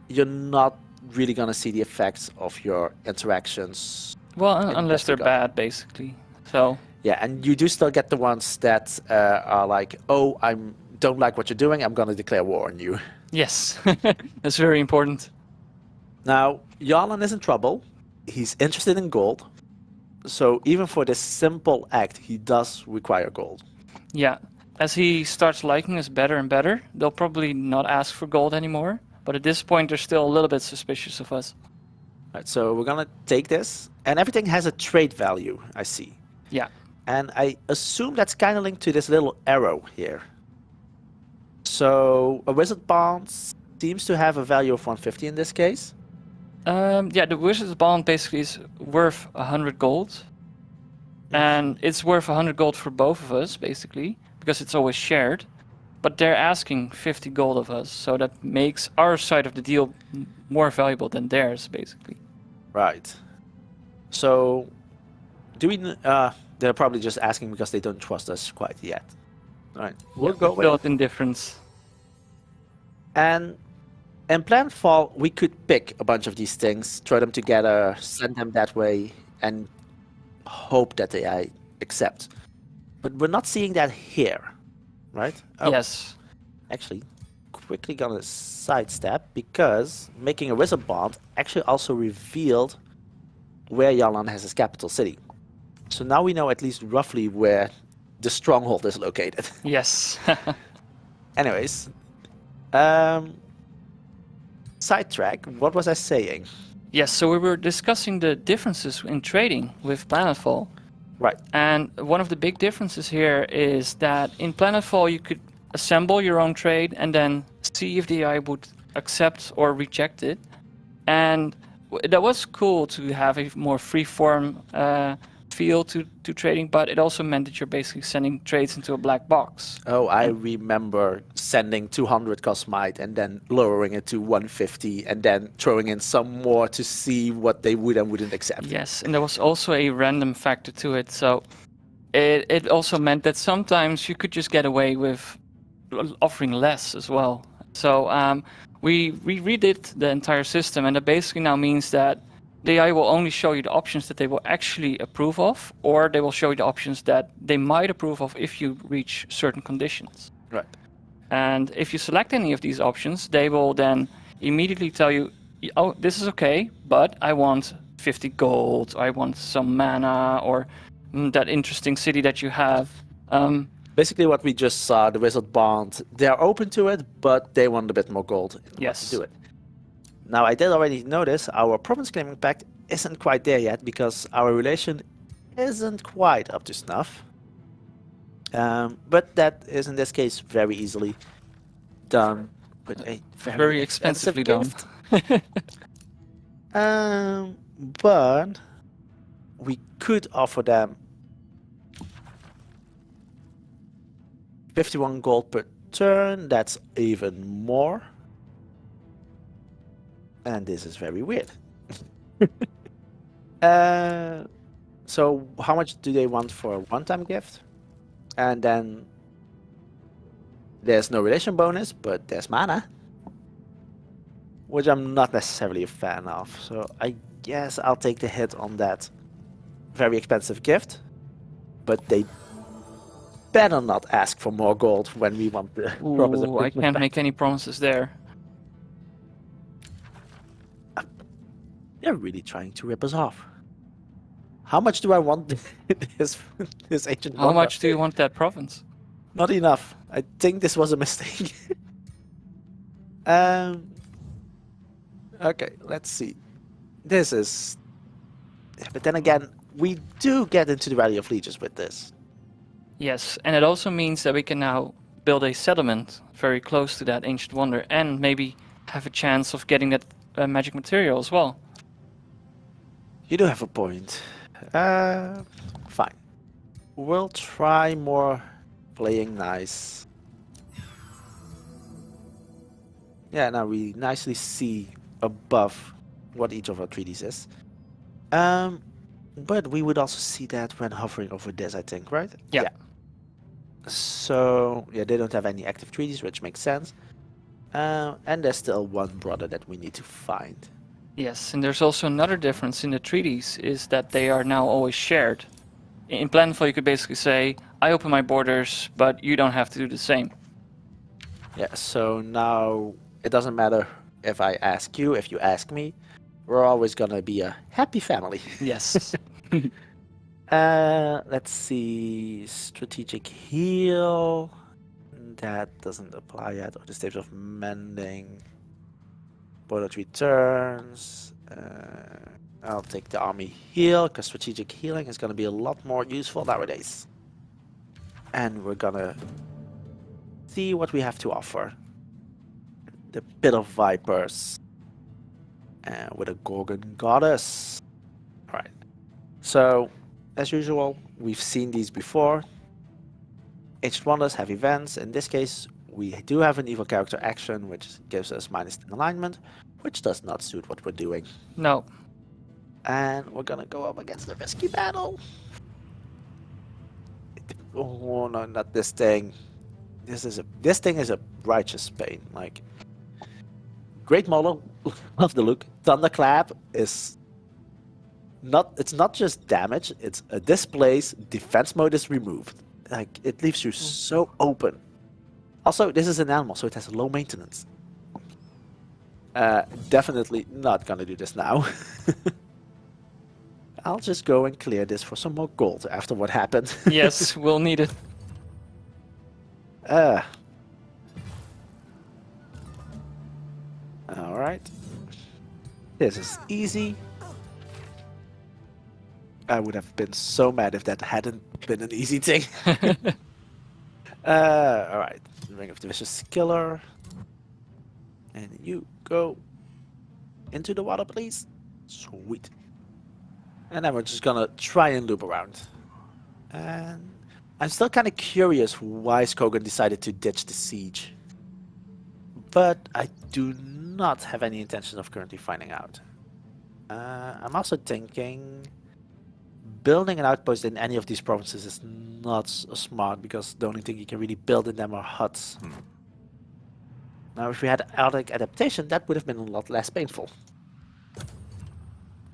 you're not really going to see the effects of your interactions. Well, in unless this they're regard. bad, basically. So Yeah, and you do still get the ones that are like, oh, I don't like what you're doing, I'm going to declare war on you. yes, that's very important. Now, Jarlan is in trouble. He's interested in gold. So even for this simple act, he does require gold. Yeah. As he starts liking us better and better, they'll probably not ask for gold anymore. But at this point, they're still a little bit suspicious of us. Right, so we're going to take this. And everything has a trade value, I see. Yeah. And I assume that's kind of linked to this little arrow here. So a Wizard Bond seems to have a value of 150 in this case. Yeah, the Wizard's Bond basically is worth 100 gold. And it's worth 100 gold for both of us, basically, because it's always shared. But they're asking 50 gold of us, so that makes our side of the deal more valuable than theirs, basically. Right. So, they're probably just asking because they don't trust us quite yet. All right, we'll go with Built indifference. And in Planetfall, we could pick a bunch of these things, throw them together, send them that way, and hope that they accept. But we're not seeing that here, right? Oh, Yes. actually, quickly gonna sidestep, because making a Wizard Bond actually also revealed where Jarlan has his capital city. So now we know at least roughly where the stronghold is located. Yes. Anyways, sidetrack, what was I saying? Yes, so we were discussing the differences in trading with Planetfall. Right. And one of the big differences here is that in Planetfall you could assemble your own trade and then see if the AI would accept or reject it. And that was cool to have a more free-form feel to trading, but it also meant that you're basically sending trades into a black box. Oh, I remember sending 200 Cosmite and then lowering it to 150 and then throwing in some more to see what they would and wouldn't accept. Yes, and there was also a random factor to it, so it also meant that sometimes you could just get away with offering less as well. So we redid the entire system, and that basically now means that the AI will only show you the options that they will actually approve of, or they will show you the options that they might approve of if you reach certain conditions. Right. And if you select any of these options, they will then immediately tell you, oh, this is okay, but I want 50 gold, I want some mana, or that interesting city that you have. Basically what we just saw, the Wizard Bond, they're open to it, but they want a bit more gold in order Yes. to do it. Now, I did already notice our Province Claiming Pact isn't quite there yet because our relation isn't quite up to snuff. But that is, in this case, very easily done with a Very expensively done. gift. But we could offer them 51 gold per turn. That's even more. And this is very weird. So how much do they want for a one-time gift? And then there's no relation bonus, but there's mana, which I'm not necessarily a fan of. So I guess I'll take the hit on that very expensive gift, but they better not ask for more gold when we want the promise of Ooh, I Christmas can't back. make any promises there. They're really trying to rip us off. How much do I want this ancient How wonder? much do you want that province? Not enough. I think this was a mistake. Okay, let's see. This is... But then again, we do get into the Valley of Legions with this. Yes, and it also means that we can now build a settlement very close to that ancient wonder, and maybe have a chance of getting that magic material as well. You do have a point. Fine. We'll try more playing nice. Yeah, now we nicely see above what each of our treaties is. But we would also see that when hovering over this, I think, right? Yeah. So, yeah, they don't have any active treaties, which makes sense. And there's still one brother that we need to find. Yes, and there's also another difference in the treaties, is that they are now always shared. In Planetfall you could basically say, I open my borders, but you don't have to do the same. Yeah, so now it doesn't matter if I ask you, if you ask me. We're always gonna be a happy family. Yes. Let's see. Strategic heal. That doesn't apply yet. Or the stage of mending. Bullet returns. I'll take the army heal, because strategic healing is gonna be a lot more useful nowadays. And we're gonna see what we have to offer. The Pit of Vipers. With a Gorgon Goddess. Alright. So, as usual, we've seen these before. Ancient Wonders have events. In this case, we do have an evil character action, which gives us -10 alignment, which does not suit what we're doing. No. And we're gonna go up against the risky battle. Oh no, not this thing. This thing is a righteous pain. Like, great model, love the look. Thunderclap is not. It's not just damage. It's a displace. Defense mode is removed. Like, it leaves you so open. Also, this is an animal, so it has low maintenance. Definitely not gonna do this now. I'll just go and clear this for some more gold after what happened. Yes, we'll need it. Alright. This is easy. I would have been so mad if that hadn't been an easy thing. Alright. Ring of the Vicious Killer. And you go into the water, please. Sweet. And then we're just gonna try and loop around. And I'm still kind of curious why Skogan decided to ditch the siege. But I do not have any intention of currently finding out. I'm also thinking building an outpost in any of these provinces is not smart, because the only thing you can really build in them are huts. Now, if we had Aldic adaptation, that would have been a lot less painful.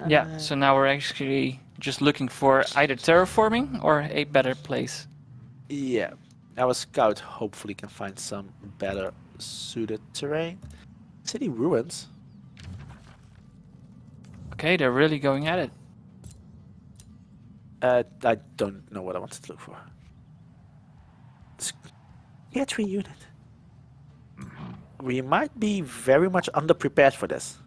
Yeah, so now we're actually just looking for either terraforming or a better place. Yeah, our scout hopefully can find some better suited terrain. City ruins. Okay, they're really going at it. I don't know what I wanted to look for. Theatre unit. We might be very much underprepared for this.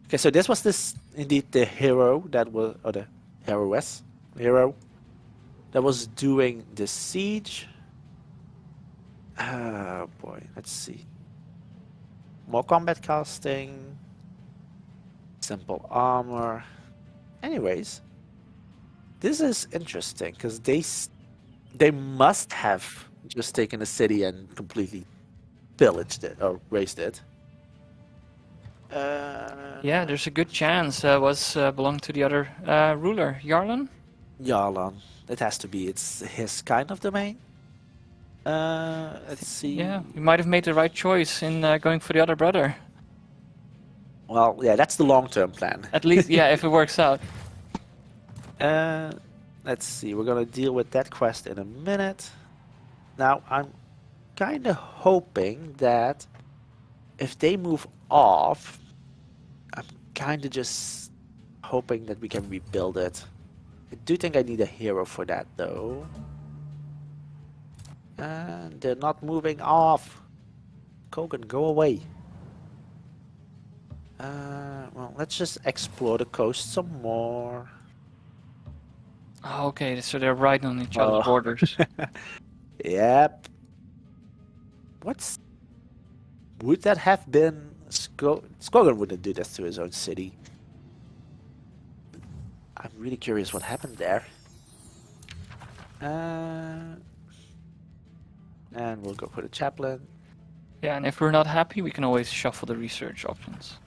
Okay, so this was indeed the hero that was, or the hero that was doing the siege. Oh boy, let's see. More combat casting, simple armor. Anyways, this is interesting because they must have just taken a city and completely pillaged it or razed it. Yeah, there's a good chance was belonged to the other ruler, Yarlan. Jarlan. It has to be. It's his kind of domain. Let's see. Yeah, we might have made the right choice in going for the other brother. Well, yeah, that's the long-term plan. At least, yeah, if it works out. Let's see. We're gonna deal with that quest in a minute. Now, I'm kind of hoping that if they move off, I'm kind of just hoping that we can rebuild it. I do think I need a hero for that, though. And they're not moving off. Kogan, go away. Well, let's just explore the coast some more. Oh, okay, so they're right on each other's Oh. borders. Yep. Would that have been Skogan wouldn't do this to his own city. I'm really curious what happened there. And we'll go for the chaplain. Yeah, and if we're not happy, we can always shuffle the research options.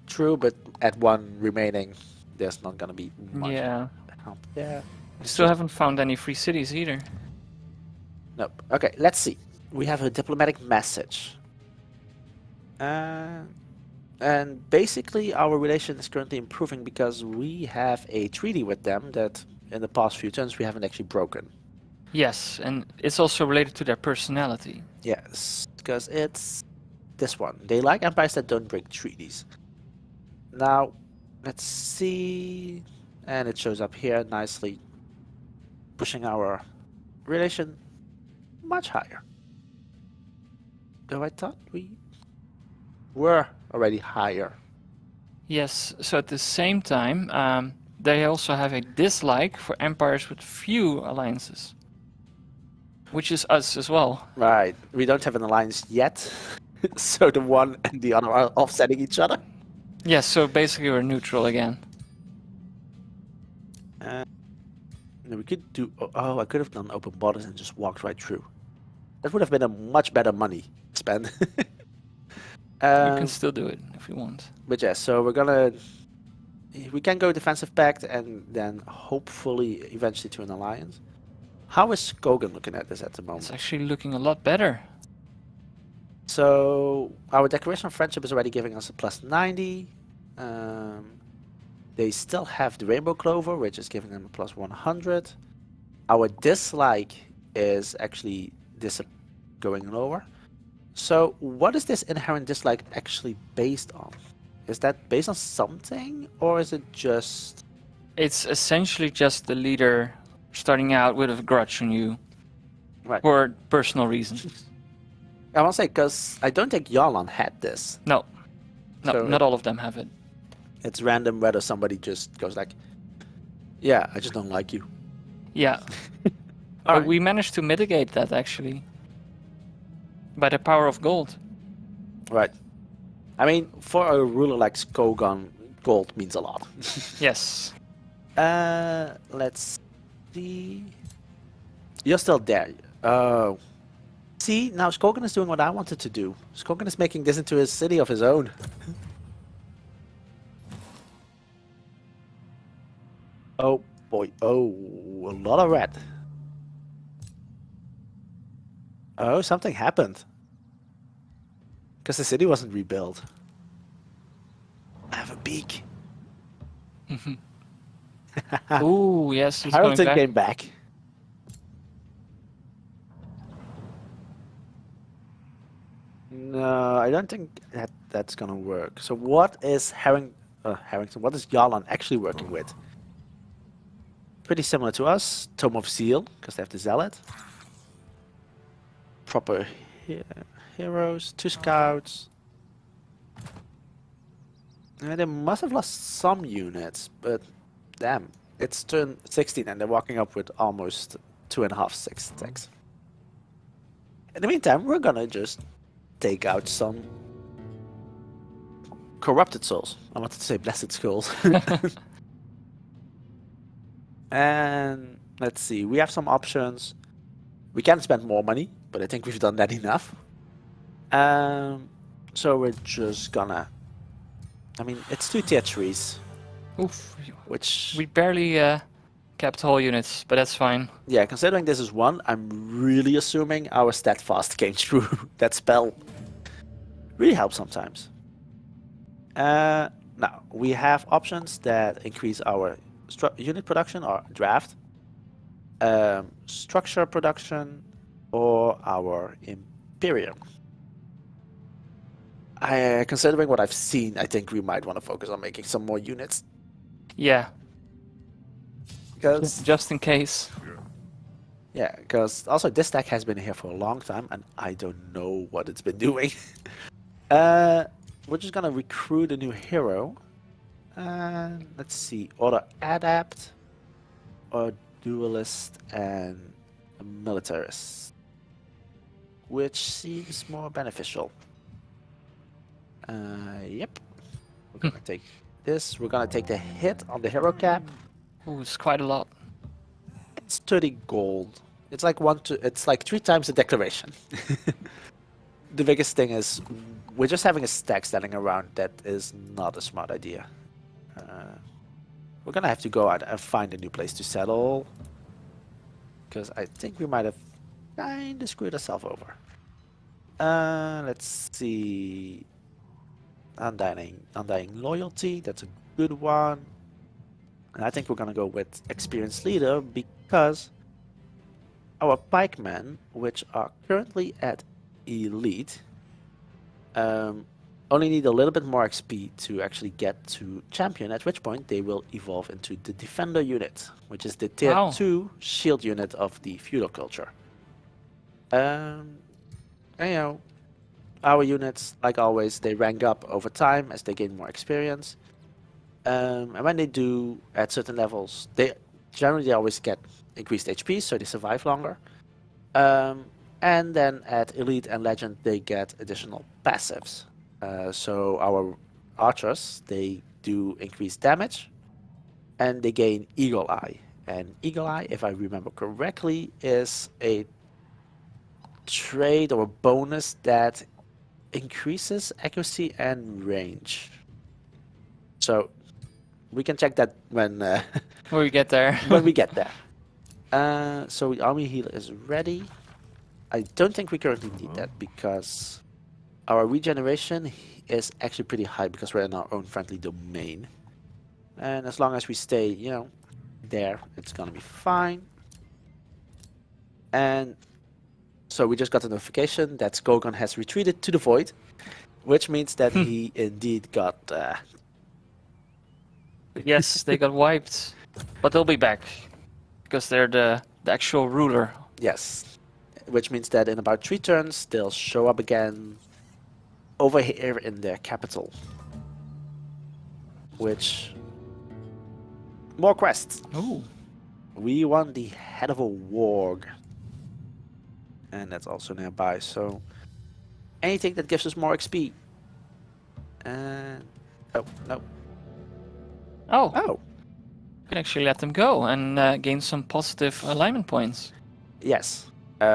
True, but at one remaining, there's not gonna be much Yeah. help there. We still haven't found any free cities either. Nope. Okay, let's see. We have a diplomatic message. And basically our relation is currently improving because we have a treaty with them that in the past few turns we haven't actually broken. Yes, and it's also related to their personality. Yes, because it's this one. They like empires that don't break treaties. Now, let's see. And it shows up here nicely, pushing our relation much higher. Though I thought we were already higher. Yes, so at the same time, they also have a dislike for empires with few alliances. Which is us as well. Right, we don't have an alliance yet, so the one and the other are offsetting each other. Yes, so basically we're neutral again. We could do. Oh, I could have done open borders and just walked right through. That would have been a much better money spend. We can still do it if we want. But yeah, so we're gonna. We can go defensive pact and then hopefully eventually to an alliance. How is Kogan looking at this at the It's moment? actually looking a lot better. So our declaration of friendship is already giving us a plus 90. They still have the rainbow clover, which is giving them a plus 100. Our dislike is actually going lower. So what is this inherent dislike actually based on? Is that based on something, or is it just... It's essentially just the leader starting out with a grudge on you. Right. For personal reasons. I want to say, because I don't think Jarlan had this. No. No, So- not all of them have it. It's random whether somebody just goes like, yeah, I just don't like you. Yeah. But Alright. we managed to mitigate that actually. By the power of gold. Right. I mean, for a ruler like Skogan, gold means a lot. Yes. Let's see. You're still there. Oh. See, now Skogan is doing what I wanted to do. Skogan is making this into a city of his own. Oh boy. Oh, a lot of red. Oh, something happened. Because the city wasn't rebuilt. I have a beak. Ooh, yes, he's going Harrington back. came back. No, I don't think that's gonna work. So what is Harrington? What is Jarlan actually working with? Pretty similar to us. Tome of Zeal, because they have the Zealot. Proper heroes, 2 scouts. They must have lost some units, but damn, it's turn 16 and they're walking up with almost 2.5 6 attacks. In the meantime, we're gonna just take out some corrupted souls. I wanted to say blessed skulls. And let's see, we have some options. We can spend more money, but I think we've done that enough. So we're just gonna... I mean, it's 2 tier 3s, Oof. which... We barely kept whole units, but that's fine. Yeah, considering this is 1, I'm really assuming our Steadfast came through. That spell really helps sometimes. Now, we have options that increase our unit production or draft, structure production, or our Imperium. Considering what I've seen, I think we might want to focus on making some more units. Yeah, Because just in case. yeah, because also this deck has been here for a long time, and I don't know what it's been doing. We're just gonna recruit a new hero. Let's see, Auto Adapt, or Duelist and a Militarist, which seems more beneficial. Yep. We're gonna take this. We're gonna take the hit on the hero cap. Ooh, it's quite a lot. It's 30 gold. It's like it's like 3 times the declaration. The biggest thing is we're just having a stack standing around. That is not a smart idea. We're gonna have to go out and find a new place to settle, because I think we might have kind of screwed ourselves over. Let's see. Undying Loyalty. That's a good one. And I think we're gonna go with Experienced Leader because our pikemen, which are currently at Elite, only need a little bit more XP to actually get to Champion, at which point they will evolve into the Defender unit, which is the tier Wow. 2 shield unit of the feudal culture. And you know, our units, like always, they rank up over time as they gain more experience. And when they do at certain levels, they generally always get increased HP, so they survive longer. And then at Elite and Legend, they get additional passives. So our archers, they do increased damage, and they gain Eagle Eye. And Eagle Eye, if I remember correctly, is a trait or a bonus that increases accuracy and range. So we can check that when When we get there. when we get there. So Army Healer is ready. I don't think we currently need that because our regeneration is actually pretty high because we're in our own friendly domain. And as long as we stay, you know, there, it's gonna be fine. And so we just got a notification that Skogan has retreated to the void, which means that he indeed got Yes, they got wiped, but they'll be back because they're the actual ruler. yes, which means that in about 3 turns they'll show up again over here in their capital. Which more quests. Ooh. We want the head of a warg, and that's also nearby. So anything that gives us more XP. And oh no. Oh, Oh you can actually let them go and gain some positive alignment points. yes,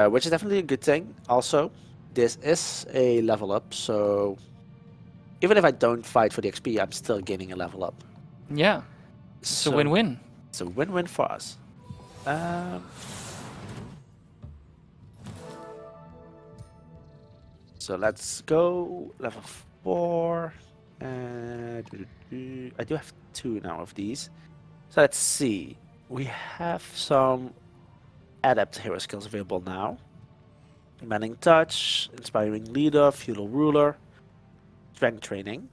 which is definitely a good thing. Also, this is a level up, so even if I don't fight for the XP, I'm still gaining a level up. Yeah, it's a win-win. It's a win-win for us. So let's go level 4. I do have 2 now of these. So let's see. We have some adept hero skills available now. Commanding Touch, Inspiring Leader, Feudal Ruler, Strength Training.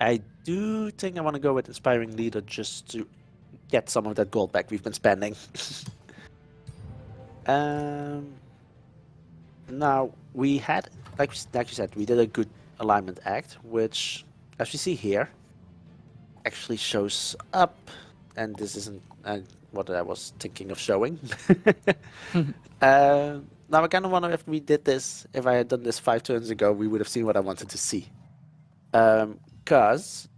I do think I want to go with Inspiring Leader just to get some of that gold back we've been spending. Now, we had, like you said, we did a good alignment act, which, as you see here, actually shows up, and this isn't what I was thinking of showing. Now I kind of wonder if we did this, if I had done this 5 turns ago, we would have seen what I wanted to see. Because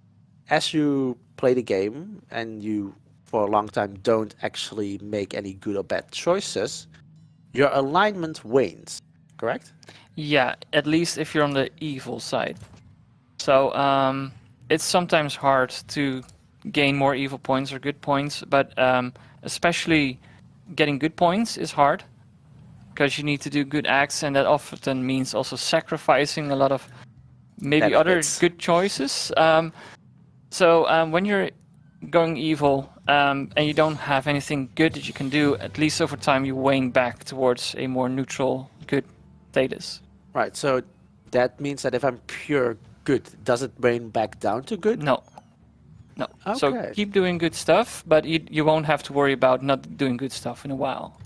as you play the game and you, for a long time, don't actually make any good or bad choices, your alignment wanes, correct? Yeah, at least if you're on the evil side. So it's sometimes hard to gain more evil points or good points, but especially getting good points is hard because you need to do good acts, and that often means also sacrificing a lot of maybe other Benefits. good choices. So when you're going evil and you don't have anything good that you can do, at least over time you're weighing back towards a more neutral good status. Right, so that means that if I'm pure good, does it bring back down to good? No. No. So Okay. keep doing good stuff, but you won't have to worry about not doing good stuff in a while.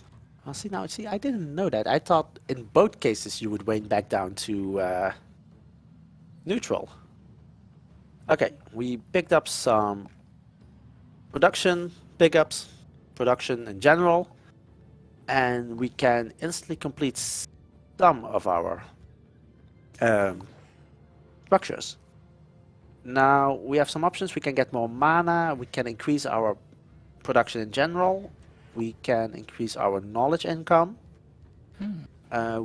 Well, see, I didn't know that. I thought in both cases you would wane back down to neutral. Okay, we picked up some production pickups, production in general, and we can instantly complete some of our structures. Now we have some options. We can get more mana. We can increase our production in general. We can increase our knowledge income.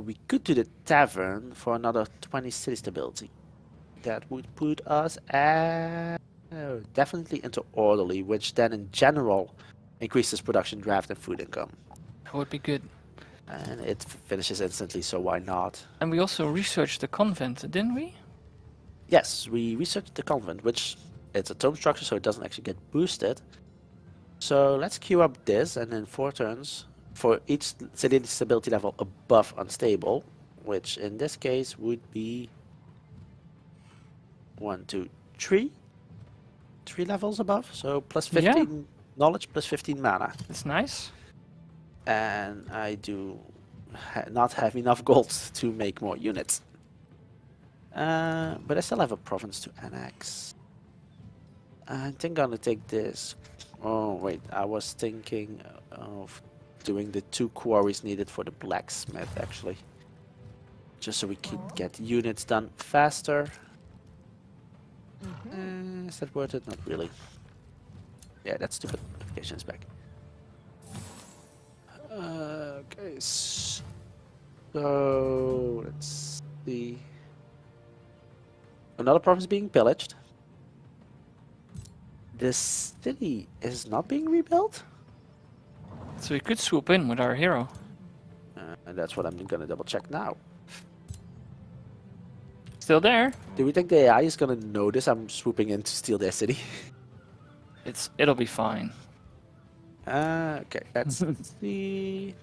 We could do the tavern for another 20 city stability. That would put us at definitely into orderly, which then in general increases production, draft, and food income. That would be good. And it finishes instantly, so why not? And we also researched the convent, didn't we? Yes, we researched the convent, which it's a tome structure, so it doesn't actually get boosted. So let's queue up this, and in 4 turns, for each city stability level above unstable, which in this case would be 1, 2, 3. 3 levels above, so plus 15 knowledge, plus 15 mana. That's nice. And I do not have enough gold to make more units. But I still have a province to annex. I think I'm gonna take this. Oh wait, I was thinking of doing the 2 quarries needed for the blacksmith actually. Just so we could get units done faster. Is that worth it? Not really. Yeah, that's stupid. Notifications back. Okay, so let's see. Another province being pillaged. This city is not being rebuilt. So we could swoop in with our hero. And that's what I'm gonna double check now. Still there. Do we think the AI is gonna notice I'm swooping in to steal their city? It'll be fine. Okay, let's see.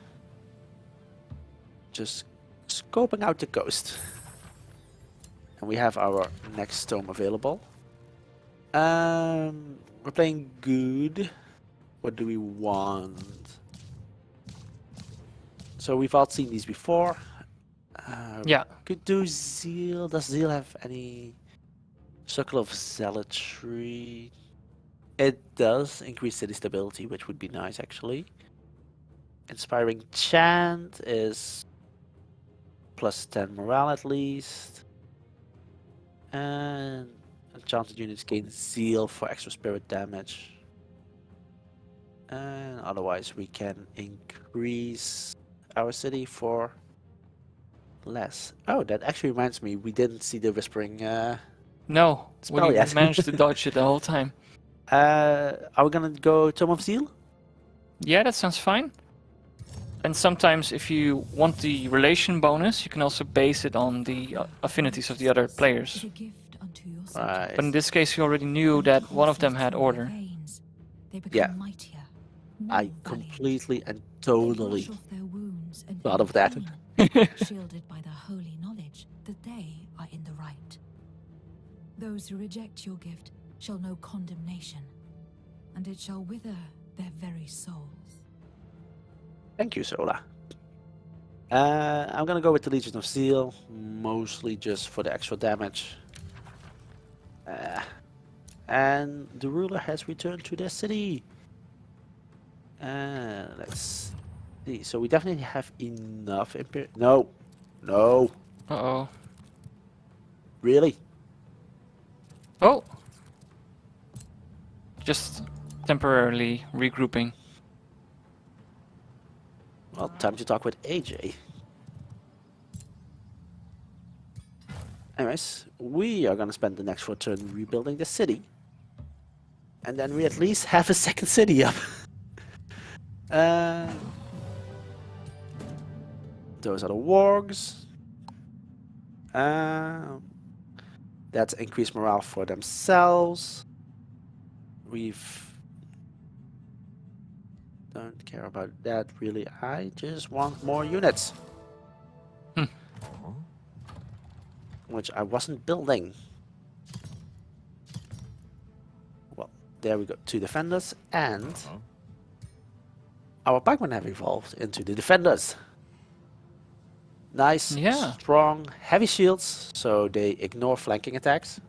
Just scoping out the coast. And we have our next tome available. We're playing good. What do we want? So we've all seen these before. Yeah. Could do Zeal. Does Zeal have any Circle of Zealotry? It does increase city stability, which would be nice actually. Inspiring Chant is plus 10 morale at least. And enchanted units gain Zeal for extra spirit damage. And otherwise we can increase our city for less. Oh, that actually reminds me, we didn't see the Whispering. No, Spell we yet. managed to dodge it the whole time. Are we gonna go Tome of Zeal? Yeah, that sounds fine. And sometimes if you want the relation bonus, you can also base it on the affinities of the other players. Is a gift unto your Right. But in this case, you already knew that one of them had order. veins, they become Yeah. mightier, I more valiant. completely and They totally wash off their wounds and thought feel of that. clean, shielded by the holy knowledge that they are in the right. Those who reject your gift shall know condemnation, and it shall wither their very souls. Thank you, Sola. I'm gonna go with the Legion of Zeal, mostly just for the extra damage. And the ruler has returned to their city. Let's see. So we definitely have enough No, no, Uh-oh. really? Oh! Just temporarily regrouping. Well, time to talk with AJ. Anyways, we are gonna spend the next 4 turns rebuilding the city. And then we at least have a second city up. Those are the wargs. That's increased morale for themselves. Don't care about that really. I just want more units. Which I wasn't building. Well, there we go. 2 defenders, and our pikemen have evolved into the defenders. Nice, Yeah. strong, heavy shields, so they ignore flanking attacks.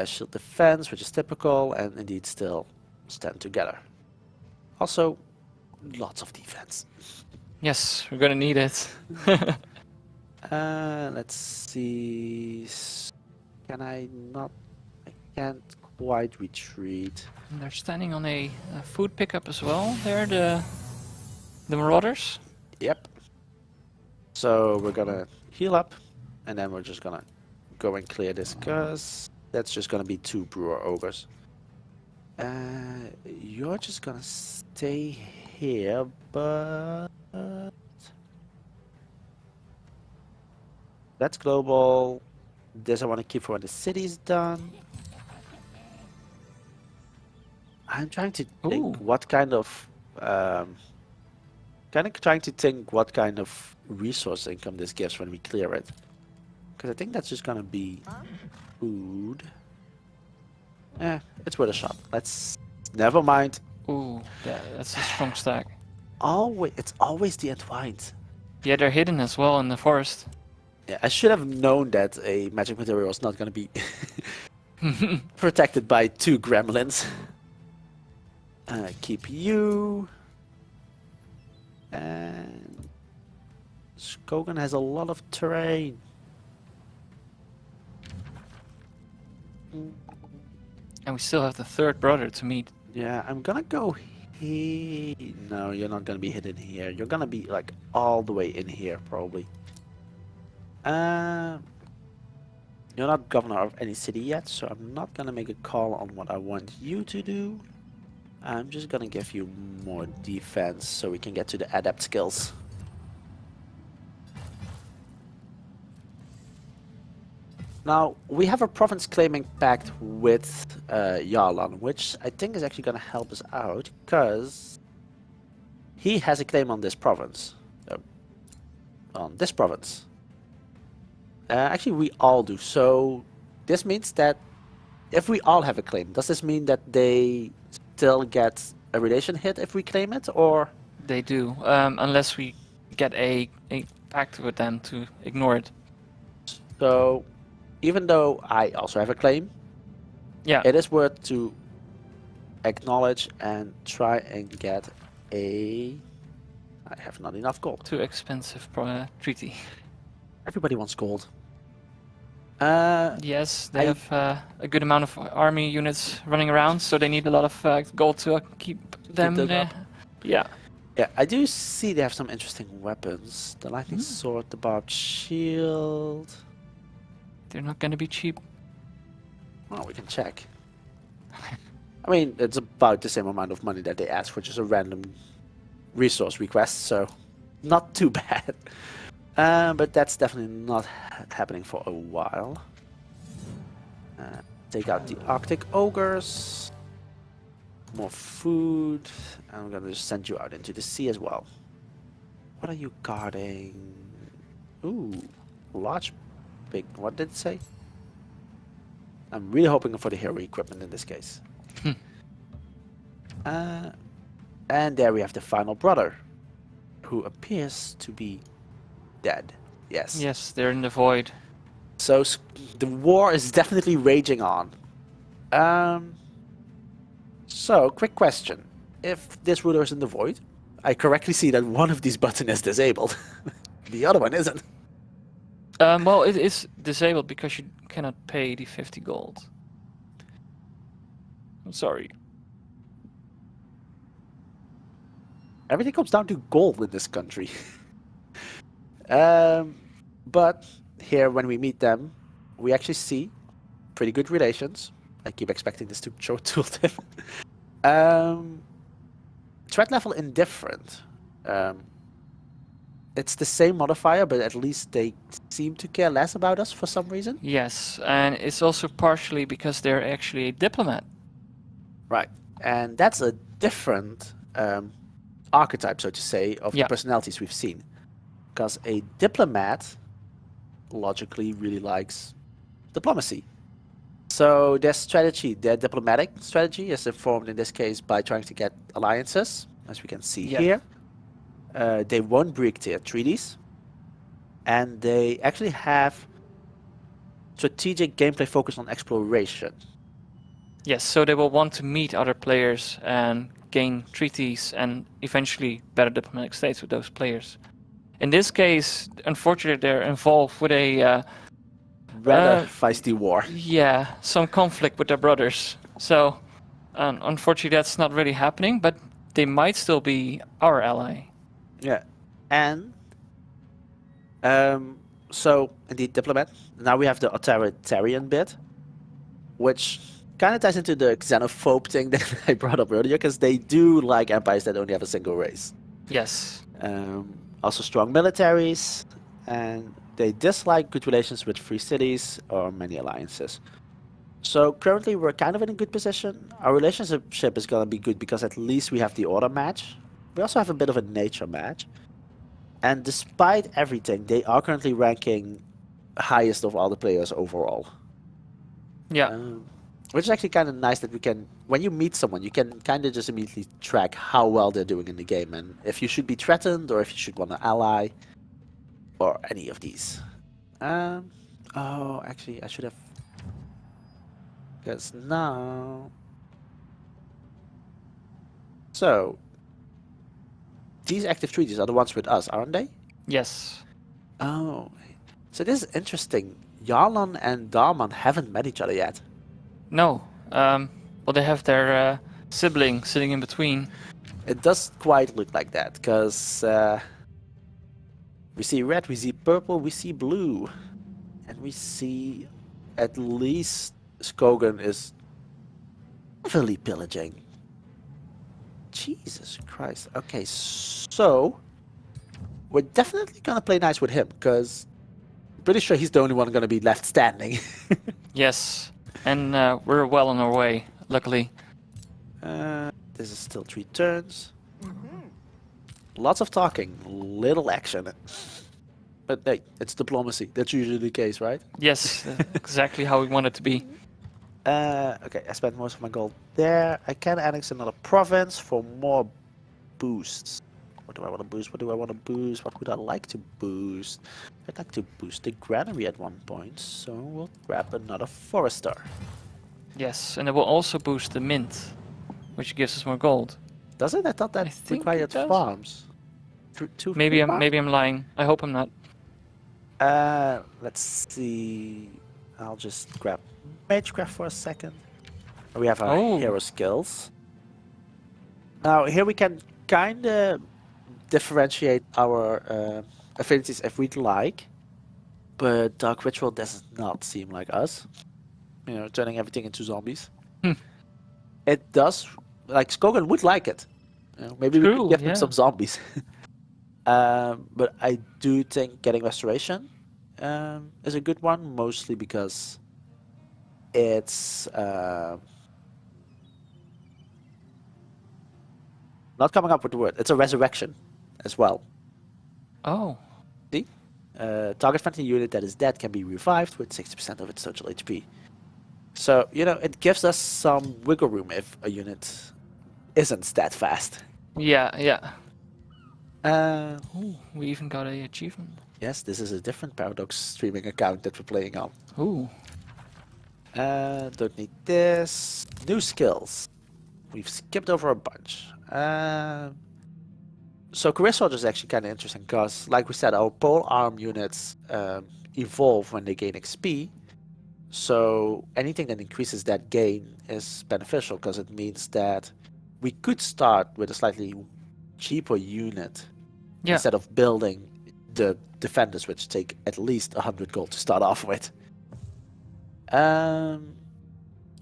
Shield defense, which is typical, and indeed still stand together. Also, lots of defense. Yes, we're gonna need it. Let's see. Can I not? I can't quite retreat. And they're standing on a food pickup as well. They're the marauders. Yep. So we're gonna heal up, and then we're just gonna go and clear this, cause that's just gonna be 2 brewer ogres. You're just gonna stay here, but that's global. This I want to keep for when the city's done. I'm trying to think Ooh. what kind of trying to think what kind of resource income this gives when we clear it. Because I think that's just gonna be food. It's worth a shot. Never mind. Ooh, yeah, that's a strong stack. It's always the entwined. Yeah, they're hidden as well in the forest. Yeah, I should have known that a magic material was not gonna be protected by 2 gremlins. Keep you. And Skogan has a lot of terrain. And we still have the 3rd brother to meet. Yeah, I'm gonna go here. No, you're not gonna be hidden here. You're gonna be like all the way in here, probably. You're not governor of any city yet, so I'm not gonna make a call on what I want you to do. I'm just gonna give you more defense so we can get to the adept skills. Now, we have a province claiming pact with Yarlan, which I think is actually going to help us out, because he has a claim on this province. Actually, we all do. So, this means that if we all have a claim, does this mean that they still get a relation hit if we claim it, or? They do, unless we get a pact with them to ignore it. So, even though I also have a claim, Yeah. it is worth to acknowledge and try and get a... I have not enough gold. Too expensive treaty. Everybody wants gold. Yes, they have a good amount of army units running around, so they need a lot of gold to keep them them there. up. Yeah. Yeah, I do see they have some interesting weapons. The lightning sword, the barbed shield. They're not gonna be cheap. Well, we can check. I mean, it's about the same amount of money that they ask for just a random resource request, so not too bad. But that's definitely not happening for a while. Take out the Arctic ogres. More food. I'm gonna just send you out into the sea as well. What are you guarding? Ooh, large, big. What did it say? I'm really hoping for the hero equipment in this case. And there we have the final brother, who appears to be dead. Yes. Yes, they're in the void. So the war is definitely raging on. So, quick question. If this ruler is in the void, I correctly see that one of these buttons is disabled. The other one isn't. Well, it is disabled because you cannot pay the 50 gold. I'm sorry. Everything comes down to gold in this country. But here, when we meet them, we actually see pretty good relations. I keep expecting this to show tooltip. Threat level indifferent. It's the same modifier, but at least they seem to care less about us for some reason. Yes, and it's also partially because they're actually a diplomat. Right. And that's a different archetype, so to say, of Yeah. the personalities we've seen. Because a diplomat logically really likes diplomacy. So their strategy, their diplomatic strategy, is informed in this case by trying to get alliances, as we can see Yeah. here. They won't break their treaties, and they actually have strategic gameplay focused on exploration. Yes, so they will want to meet other players and gain treaties and eventually better diplomatic states with those players. In this case, unfortunately, they're involved with a Rather feisty war. some conflict with their brothers. So, unfortunately, that's not really happening. But they might still be our ally. Yeah, and so indeed diplomat. Now we have the authoritarian bit, which kind of ties into the xenophobe thing that I brought up earlier, because they do like empires that only have a single race. Yes. Also strong militaries, and they dislike good relations with free cities or many alliances. So currently we're kind of in a good position. Our relationship is going to be good because at least we have the order match. We also have a bit of a nature match. And despite everything, they are currently ranking highest of all the players overall. Yeah. Which is actually kind of nice that we can, when you meet someone, you can kind of just immediately track how well they're doing in the game and if you should be threatened or if you should want to ally or any of these. Oh, actually, I should have. Because now. So, these active treaties are the ones with us, aren't they? Yes. Oh, so this is interesting. Yarlan and Darman haven't met each other yet. No. Well, they have their sibling sitting in between. It does quite look like that, because we see red, we see purple, we see blue. And we see at least Skogan is heavily pillaging. Jesus Christ. Okay, so we're definitely going to play nice with him, because I'm pretty sure he's the only one going to be left standing. Yes. And we're well on our way, luckily. This is still 3 turns. Lots of talking, little action. But hey, it's diplomacy. That's usually the case, right? Yes, exactly how we want it to be. Okay, I spent most of my gold there. I can annex another province for more boosts. What do I want to boost? What do I want to boost? What would I like to boost? I'd like to boost the granary at one point, so we'll grab another forester. Yes, and it will also boost the mint, which gives us more gold. Does it? I thought that I think it required does. farms. Two Maybe farms? I'm lying. I hope I'm not. Let's see. I'll just grab Magecraft for a second. We have our Oh. hero skills. Now here we can kind of differentiate our affinities if we'd like, but Dark Ritual does not seem like us. You know, turning everything into zombies. Hmm. It does, like Skogan would like it. You know, maybe we True, could give yeah. him some zombies. But I do think getting Restoration is a good one, mostly because it's not coming up with the word. It's a resurrection as well. Oh, Target friendly unit that is dead can be revived with 60% of its total HP. So, you know, it gives us some wiggle room if a unit isn't that fast. yeah. Uh, Ooh, we even got a achievement. yes, this is a different Paradox streaming account that we're playing on. Ooh. Don't need this. New skills. We've skipped over a bunch. So career soldier is actually kind of interesting because, like we said, our pole arm units evolve when they gain XP. So anything that increases that gain is beneficial because it means that we could start with a slightly cheaper unit Yeah. instead of building the defenders, which take at least 100 gold to start off with.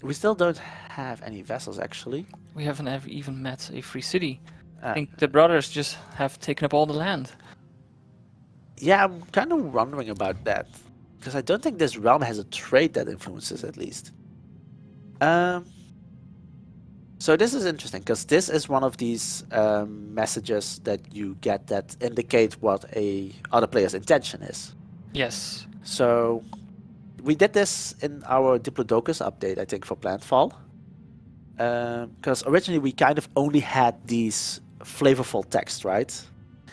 We still don't have any vessels, actually. We haven't even met a free city. I Ah, think the brothers just have taken up all the land. yeah, I'm kind of wondering about that. Because I don't think this realm has a trade that influences, at least. So this is interesting, because this is one of these messages that you get that indicate what a other player's intention is. Yes. So we did this in our Diplodocus update, I think, for Plantfall. Because originally we kind of only had these flavorful text, right?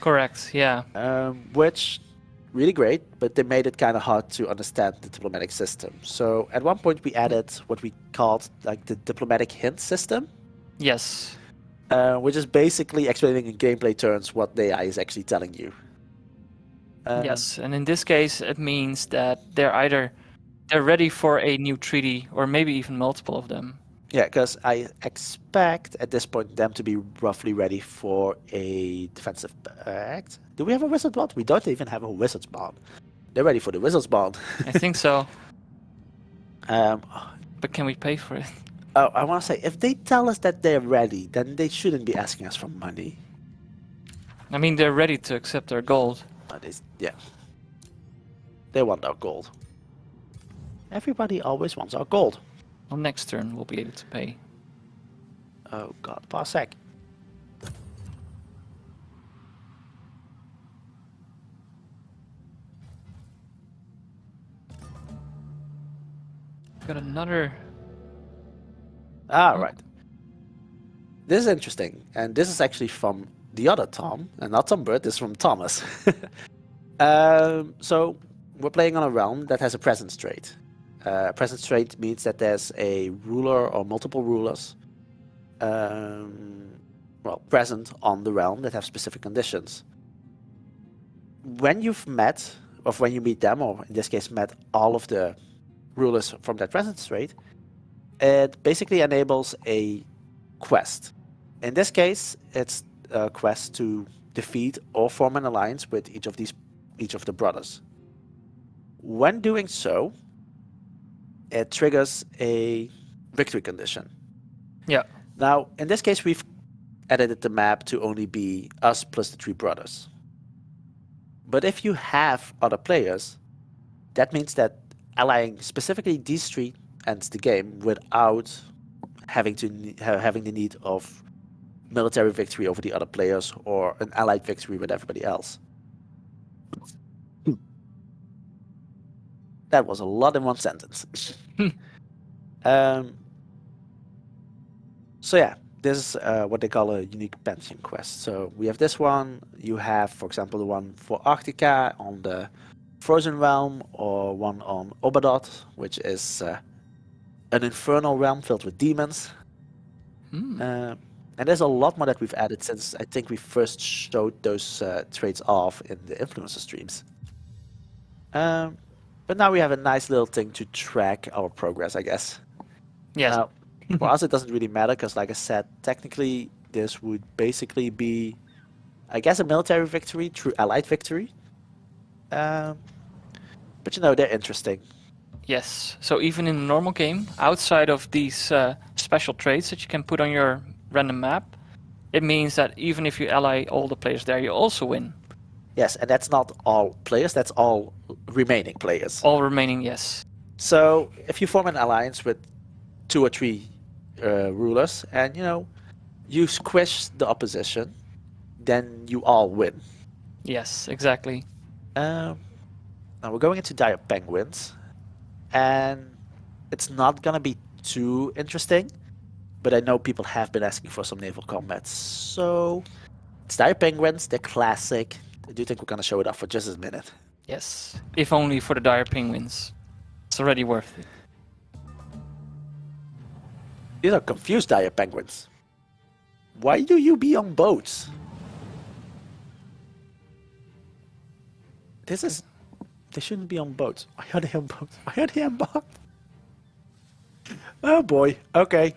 Correct. Yeah. Which really great, but they made it kind of hard to understand the diplomatic system. So at one point we added what we called like the diplomatic hint system, Yes. which is basically explaining in gameplay terms what the AI is actually telling you. Yes. And in this case, it means that they're ready for a new treaty, or maybe even multiple of them. Yeah, because I expect at this point them to be roughly ready for a defensive pact. Do we have a wizard bond? We don't even have a wizard's bond. They're ready for the wizard's bond. I think so. um, But can we pay for it? oh, I want to say, if they tell us that they're ready, then they shouldn't be asking us for money. I mean, they're ready to accept our gold. But yeah. They want our gold. Everybody always wants our gold. On next turn, we'll be able to pay. Oh god, Parsec. Got another. Ah, Oh. right. This is interesting, and this is actually from the other Tom, and not Tom Bird, this is from Thomas. So, we're playing on a realm that has a presence trait. Presence trait means that there's a ruler or multiple rulers present on the realm that have specific conditions. When you've met, or when you meet them, or in this case met all of the rulers from that presence trait, it basically enables a quest. In this case, it's a quest to defeat or form an alliance with each of the brothers. When doing so, it triggers a victory condition. Yeah. Now, in this case, we've edited the map to only be us plus the 3 brothers. But if you have other players, that means that allying specifically these 3 ends the game without having the need of military victory over the other players or an allied victory with everybody else. That was a lot in one sentence. So yeah, this is what they call a unique pension quest. So we have this one. You have, for example, the one for Arctica on the Frozen Realm, or one on Obadot, which is an infernal realm filled with demons. And there's a lot more that we've added since I think we first showed those traits off in the influencer streams. But now we have a nice little thing to track our progress, I guess. Yes. Now, for us, it doesn't really matter because, like I said, technically this would basically be, I guess, a military victory through allied victory. But you know, they're interesting. Yes. So even in a normal game, outside of these special traits that you can put on your random map, it means that even if you ally all the players there, you also win. Yes, and that's not all players, that's all remaining players. All remaining, yes. So if you form an alliance with 2 or 3 rulers and, you know, you squish the opposition, then you all win. Yes, exactly. Now we're going into Dire Penguins, and it's not gonna be too interesting, but I know people have been asking for some naval combat. So it's Dire Penguins, they're classic. I do think we're gonna show it off for just a minute. Yes. If only for the dire penguins. It's already worth it. These are confused Dire Penguins. Why do you be on boats? They shouldn't be on boats. Why are they on boats? Why are they on boats? Oh boy, okay.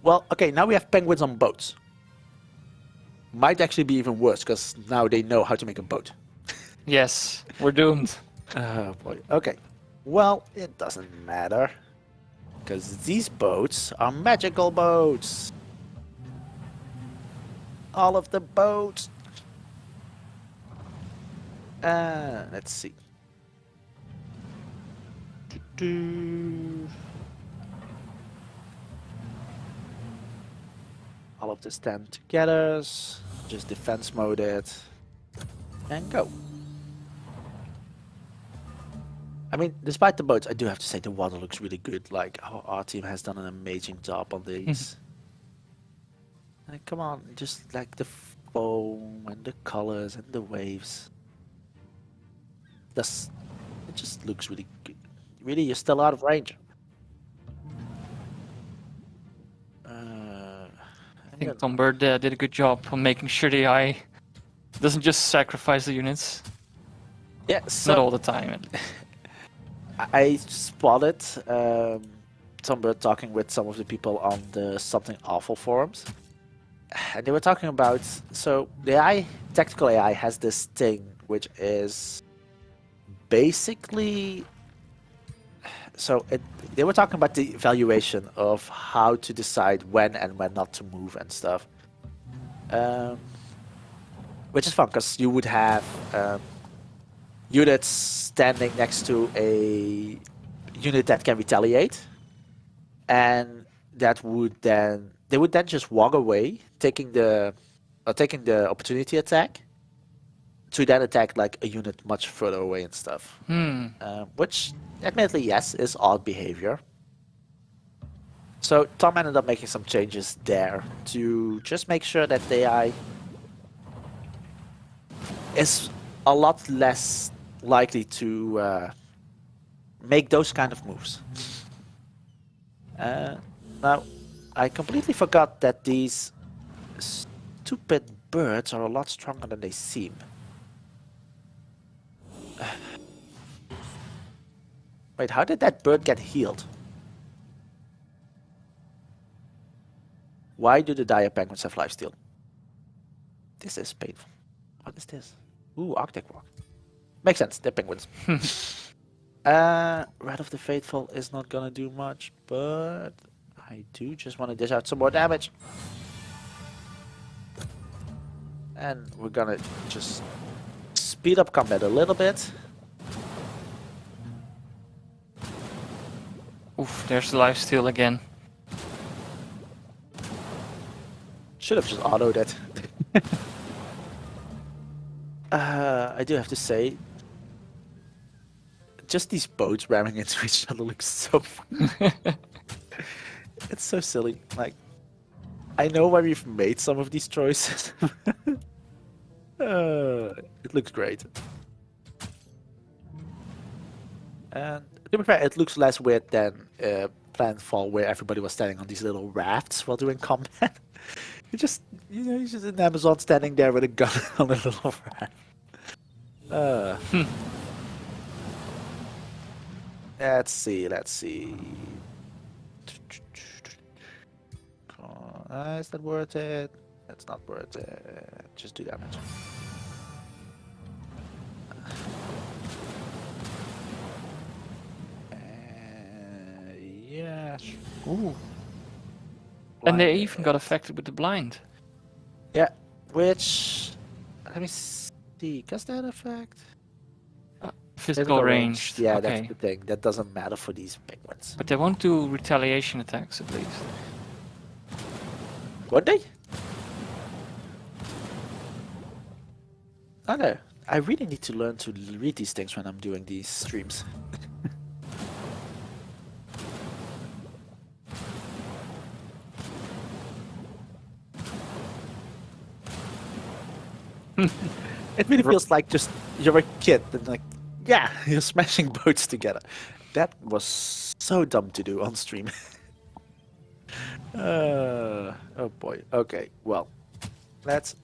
Well, okay, now we have penguins on boats. Might actually be even worse, because now they know how to make a boat. Yes, we're doomed. Oh boy, okay. Well, it doesn't matter. Because these boats are magical boats. All of the boats. Let's see. All of this stand together. Just defense mode it. And go. I mean, despite the boats, I do have to say the water looks really good. Like, our team has done an amazing job on these. Like, come on, just like the foam and the colors and the waves. It just looks really good. Really, you're still out of range. I think Tom Bird did a good job on making sure the AI doesn't just sacrifice the units. Yeah, so Not all the time. I spotted Tom Bird talking with some of the people on the Something Awful forums. And they were talking about, so the AI, tactical AI has this thing which is basically, they were talking about the evaluation of how to decide when and when not to move and stuff. Which is fun because you would have units standing next to a unit that can retaliate, and that would then just walk away, taking the opportunity attack to then attack like a unit much further away and stuff. Which, admittedly, yes, is odd behavior. So Tom ended up making some changes there to just make sure that the AI is a lot less likely to make those kind of moves. Now, I completely forgot that these stupid birds are a lot stronger than they seem. Wait, how did that bird get healed? Why do the dire penguins have lifesteal? This is painful. What is this? Ooh, Arctic Walk. Makes sense, they're penguins. Rat of the Faithful is not gonna do much, but I do just want to dish out some more damage. And we're gonna just speed up combat a little bit. Oof, there's the lifesteal again. Should have just autoed it. I do have to say, just these boats ramming into each other looks so fun. It's so silly. Like, I know why we've made some of these choices. It looks great. And to be fair, it looks less weird than Planetfall, where everybody was standing on these little rafts while doing combat. You're just an Amazon standing there with a gun on a little raft. Let's see. Is that worth it? That's not worth it. Just do damage. Yeah. Ooh. And they even got affected with the blind. Yeah, which, let me see, does that affect? Physical range. Yeah, okay. That's the thing. That doesn't matter for these penguins. But they won't do retaliation attacks at least. Would they? I know. I really need to learn to read these things when I'm doing these streams. It really feels like just you're a kid and like, yeah, you're smashing boats together. That was so dumb to do on stream. Oh boy. Okay, well, let's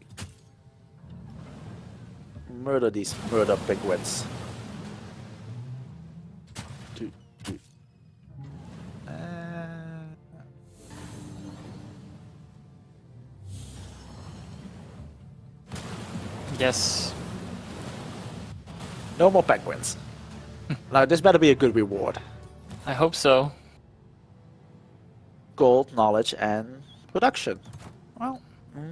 murder these murder penguins. Yes. No more penguins. Now this better be a good reward. I hope so. gold, knowledge, and production. Well,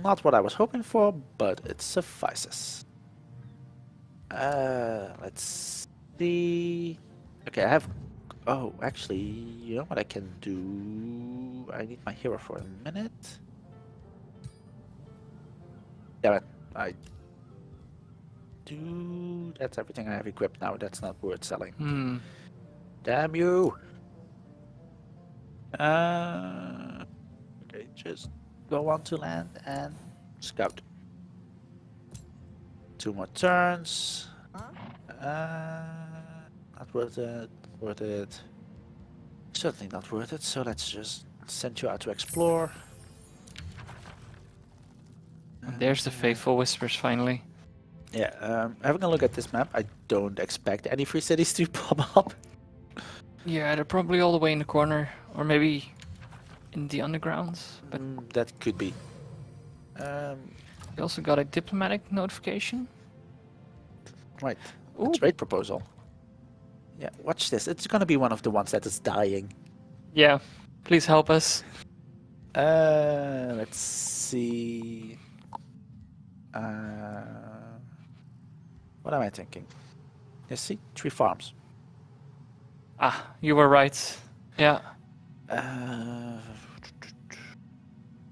not what I was hoping for, but it suffices. Let's see. Okay, I have. Oh, actually, you know what I can do? I need my hero for a minute. Damn it, I do. That's everything I have equipped now. That's not worth selling. Hmm. Damn you! Okay, just go on to land and scout. 2 more turns. Not worth it. Worth it. Certainly not worth it. So let's just send you out to explore. And there's the Faithful Whispers finally. Yeah, having a look at this map, I don't expect any free cities to pop up. Yeah, they're probably all the way in the corner, or maybe in the undergrounds. But That could be. we also got a diplomatic notification. Right. Ooh. A trade proposal. Yeah, watch this. It's gonna be one of the ones that is dying. Yeah, please help us. Let's see. What am I thinking? You see, 3 farms. Ah, you were right. Yeah.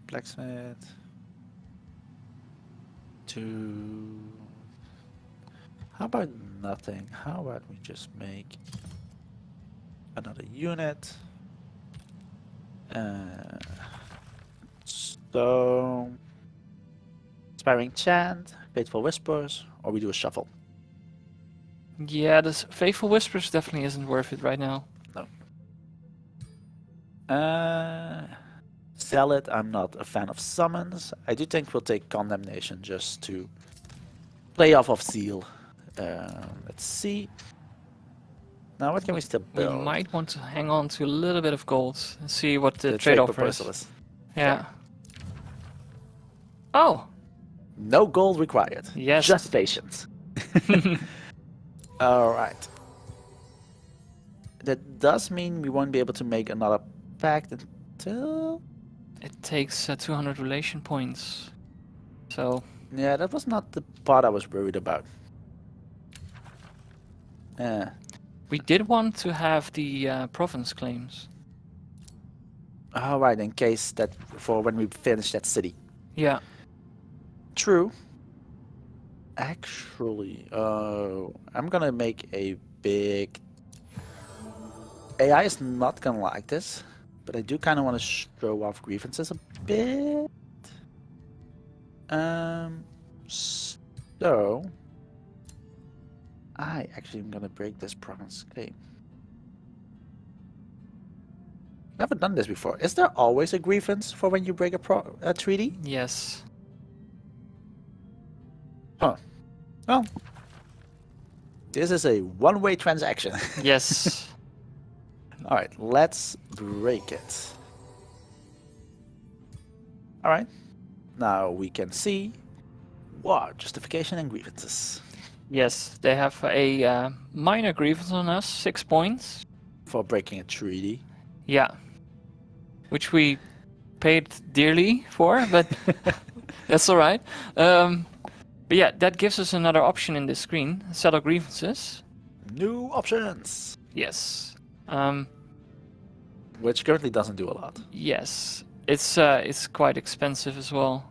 Blacksmith. 2. How about nothing? How about we just make another unit? So, Inspiring Chant, Faithful Whispers, or we do a shuffle. Yeah, this Faithful Whispers definitely isn't worth it right now. Sell it. I'm not a fan of summons. I do think we'll take Condemnation just to play off of Zeal. Let's see. Now, what can we still We build? might want to hang on to a little bit of gold and see what the, The trade offer proposal is. is. Yeah. Oh, No gold required. yes. Just patience. Alright. That does mean we won't be able to make another pact until... It takes 200 relation points. So, Yeah, that was not the part I was worried about. Yeah. we did want to have the province claims. Alright, in case that... for when we finish that city. Yeah. True. Actually, I'm gonna make a big... AI is not gonna like this, but I do kind of want to show off grievances a bit. So... I actually am gonna break this province claim. Never done this before. Is there always a grievance for when you break a treaty? Yes. Well, this is a one-way transaction. Yes. All right, let's break it. All right, now we can see war, justification, and grievances Yes, they have a minor grievance on us, 6 points. for breaking a treaty. Yeah. Which we paid dearly for, but that's alright. But yeah, that gives us another option in this screen, settle grievances. New options, Yes. which currently doesn't do a lot. Yes. It's quite expensive as well.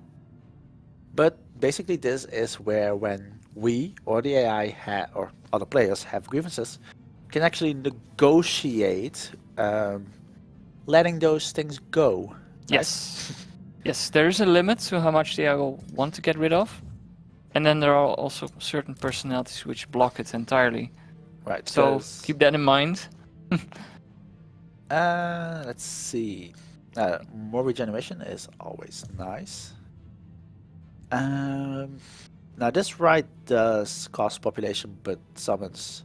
But basically, this is where when we or the AI or other players have grievances, can actually negotiate letting those things go. Right? Yes. Yes, there is a limit to how much they will want to get rid of. And then there are also certain personalities which block it entirely. Right. So 'cause, keep that in mind. let's see. More regeneration is always nice. Now this right does cost population, but summons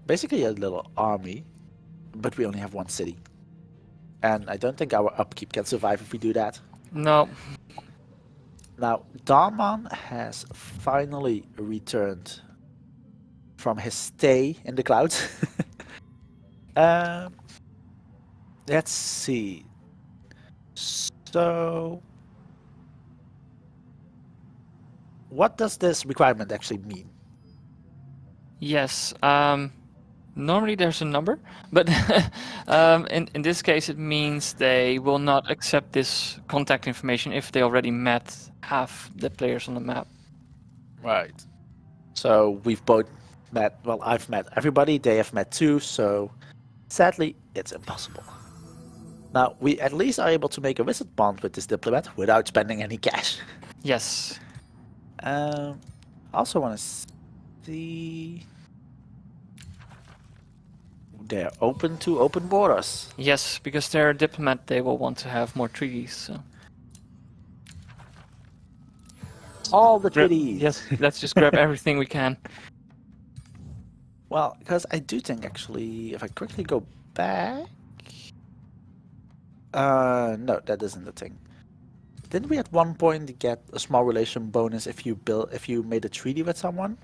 basically a little army, but we only have 1 city. And I don't think our upkeep can survive if we do that. No. Now, Daman has finally returned from his stay in the clouds. Let's see. So, what does this requirement actually mean? Yes. Normally there's a number, but in this case it means they will not accept this contact information if they already met half the players on the map. Right. So we've both met. Well, I've met everybody. They have met too. So sadly, it's impossible. Now we at least are able to make a wizard bond with this diplomat without spending any cash. Yes. I also want to see. They're open to open borders. Yes, because they're a diplomat, they will want to have more treaties. So. All the Grab- treaties. Yes, let's just grab everything we can. Well, because I do think actually, if I quickly go back, no, that isn't the thing. Didn't we at one point get a small relation bonus if you made a treaty with someone?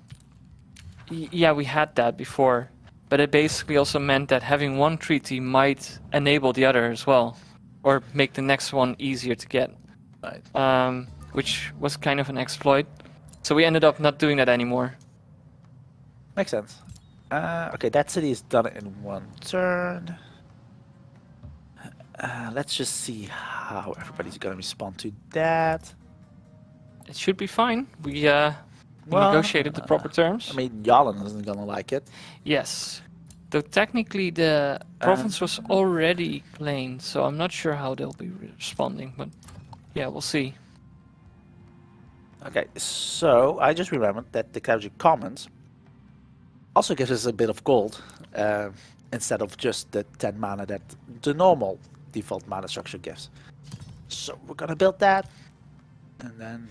Yeah, we had that before, but it basically also meant that having one treaty might enable the other as well, or make the next one easier to get. Right. Which was kind of an exploit. So we ended up not doing that anymore. Makes sense. Okay, that city is done in one turn. Let's just see how everybody's gonna respond to that. It should be fine. We Well, negotiated the proper terms. I mean, Yalen isn't gonna like it. Yes. Though technically the province was already claimed, so I'm not sure how they'll be responding, but yeah, we'll see. Okay, so I just remembered that the Khajiit Commons also gives us a bit of gold instead of just the 10 mana that the normal default mana structure gives. So we're gonna build that, and then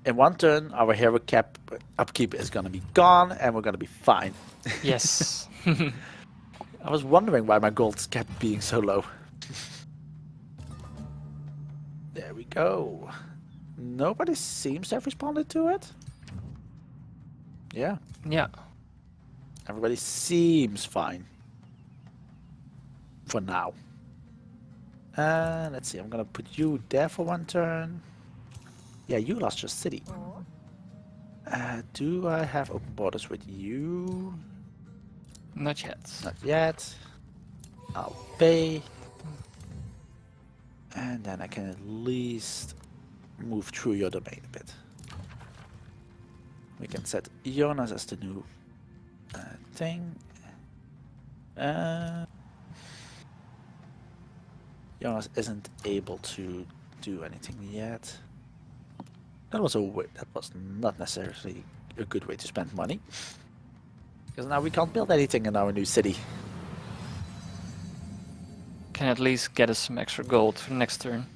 in one turn our hero cap upkeep is gonna be gone, and we're gonna be fine. Yes. I was wondering why my gold kept being so low. There we go. Nobody seems to have responded to it. Yeah, Yeah. everybody seems fine. For now. Let's see, I'm gonna put you there for one turn. Yeah, you lost your city. Do I have open borders with you? Not yet. Not yet. I'll pay. And then I can at least move through your domain a bit. We can set Jonas as the new thing. Jonas isn't able to do anything yet. That was not necessarily a good way to spend money. Because now we can't build anything in our new city. Can at least get us some extra gold for the next turn.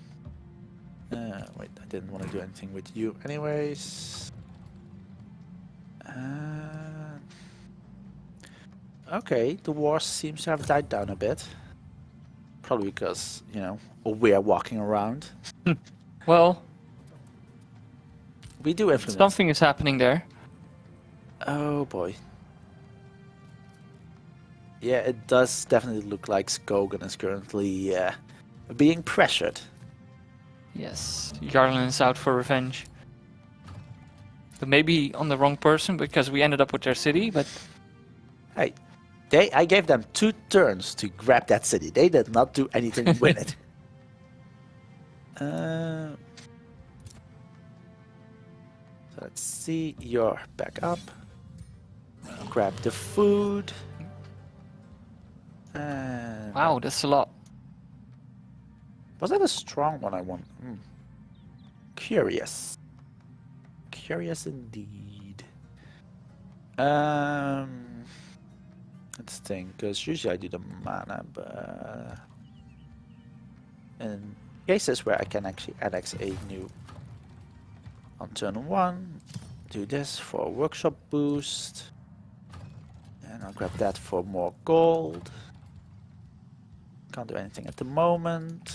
Wait, I didn't want to do anything with you anyways. Okay, the war seems to have died down a bit. Probably because, you know, we're walking around. Well, We do influence. something is happening there. Oh boy. Yeah, it does definitely look like Skogan is currently being pressured. Yes, Jarlan is out for revenge. But maybe on the wrong person because we ended up with their city, but Hey, I gave them 2 turns to grab that city. They did not do anything with it. So let's see, you're back up. Grab the food. And wow, that's a lot. was that a strong one I want? Curious. Curious indeed. Let's think, because usually I do the mana, but in cases where I can actually annex a new on turn 1, do this for a workshop boost, and I'll grab that for more gold. Can't do anything at the moment.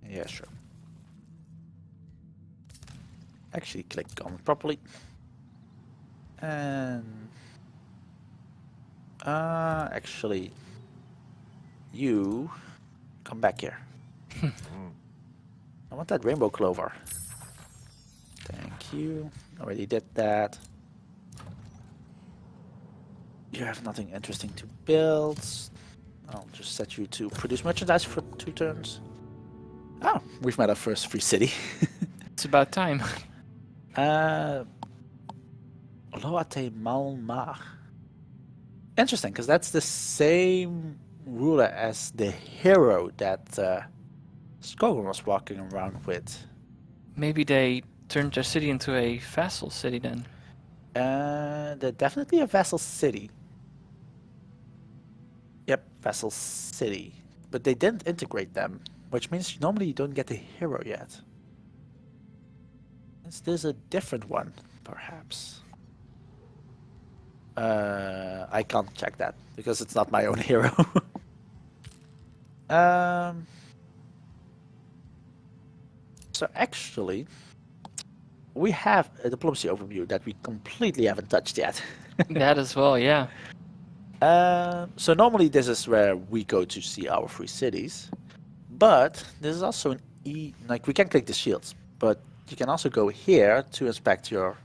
Yeah, sure. Actually, click on it properly. And Actually, you come back here. I want that rainbow clover. Thank you. Already did that. You have nothing interesting to build. I'll just set you to produce merchandise for 2 turns. Oh, we've met our first free city. It's about time. Loate Malmar. Interesting, because that's the same ruler as the hero that Skogan was walking around with. Maybe they turned their city into a vassal city then. They're definitely a vassal city. Yep, vassal city. But they didn't integrate them, which means normally you don't get a hero yet. Is this a different one, perhaps? I can't check that because it's not my own hero. So actually, we have a diplomacy overview that we completely haven't touched yet. That as well, yeah. So normally this is where we go to see our free cities, but this is also like we can click the shields, but you can also go here to inspect your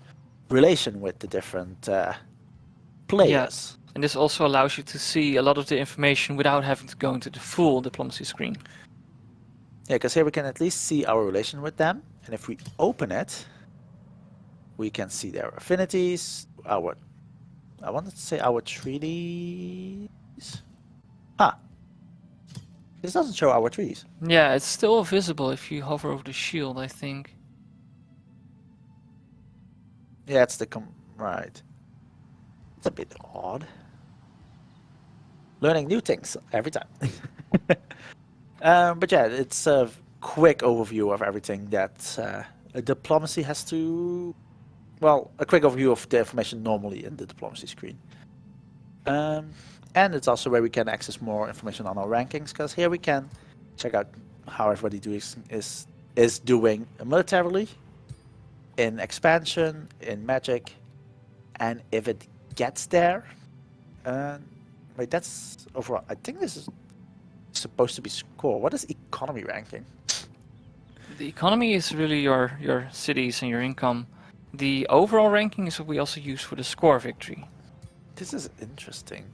relation with the different players. And this also allows you to see a lot of the information without having to go into the full diplomacy screen. Yeah, because here we can at least see our relation with them, and if we open it, we can see their affinities, I wanted to say our treaties. This doesn't show our treaties. Yeah, it's still visible if you hover over the shield, I think. Yeah, it's the right. It's a bit odd. Learning new things every time. But yeah, it's a quick overview of everything that diplomacy has to. Well, a quick overview of the information normally in the diplomacy screen. And it's also where we can access more information on our rankings, because here we can check out how everybody is doing militarily, in expansion, in magic, and if it gets there. Wait, that's overall. I think this is supposed to be score. What is economy ranking? The economy is really your cities and your income. The overall ranking is what we also use for the score victory. This is interesting.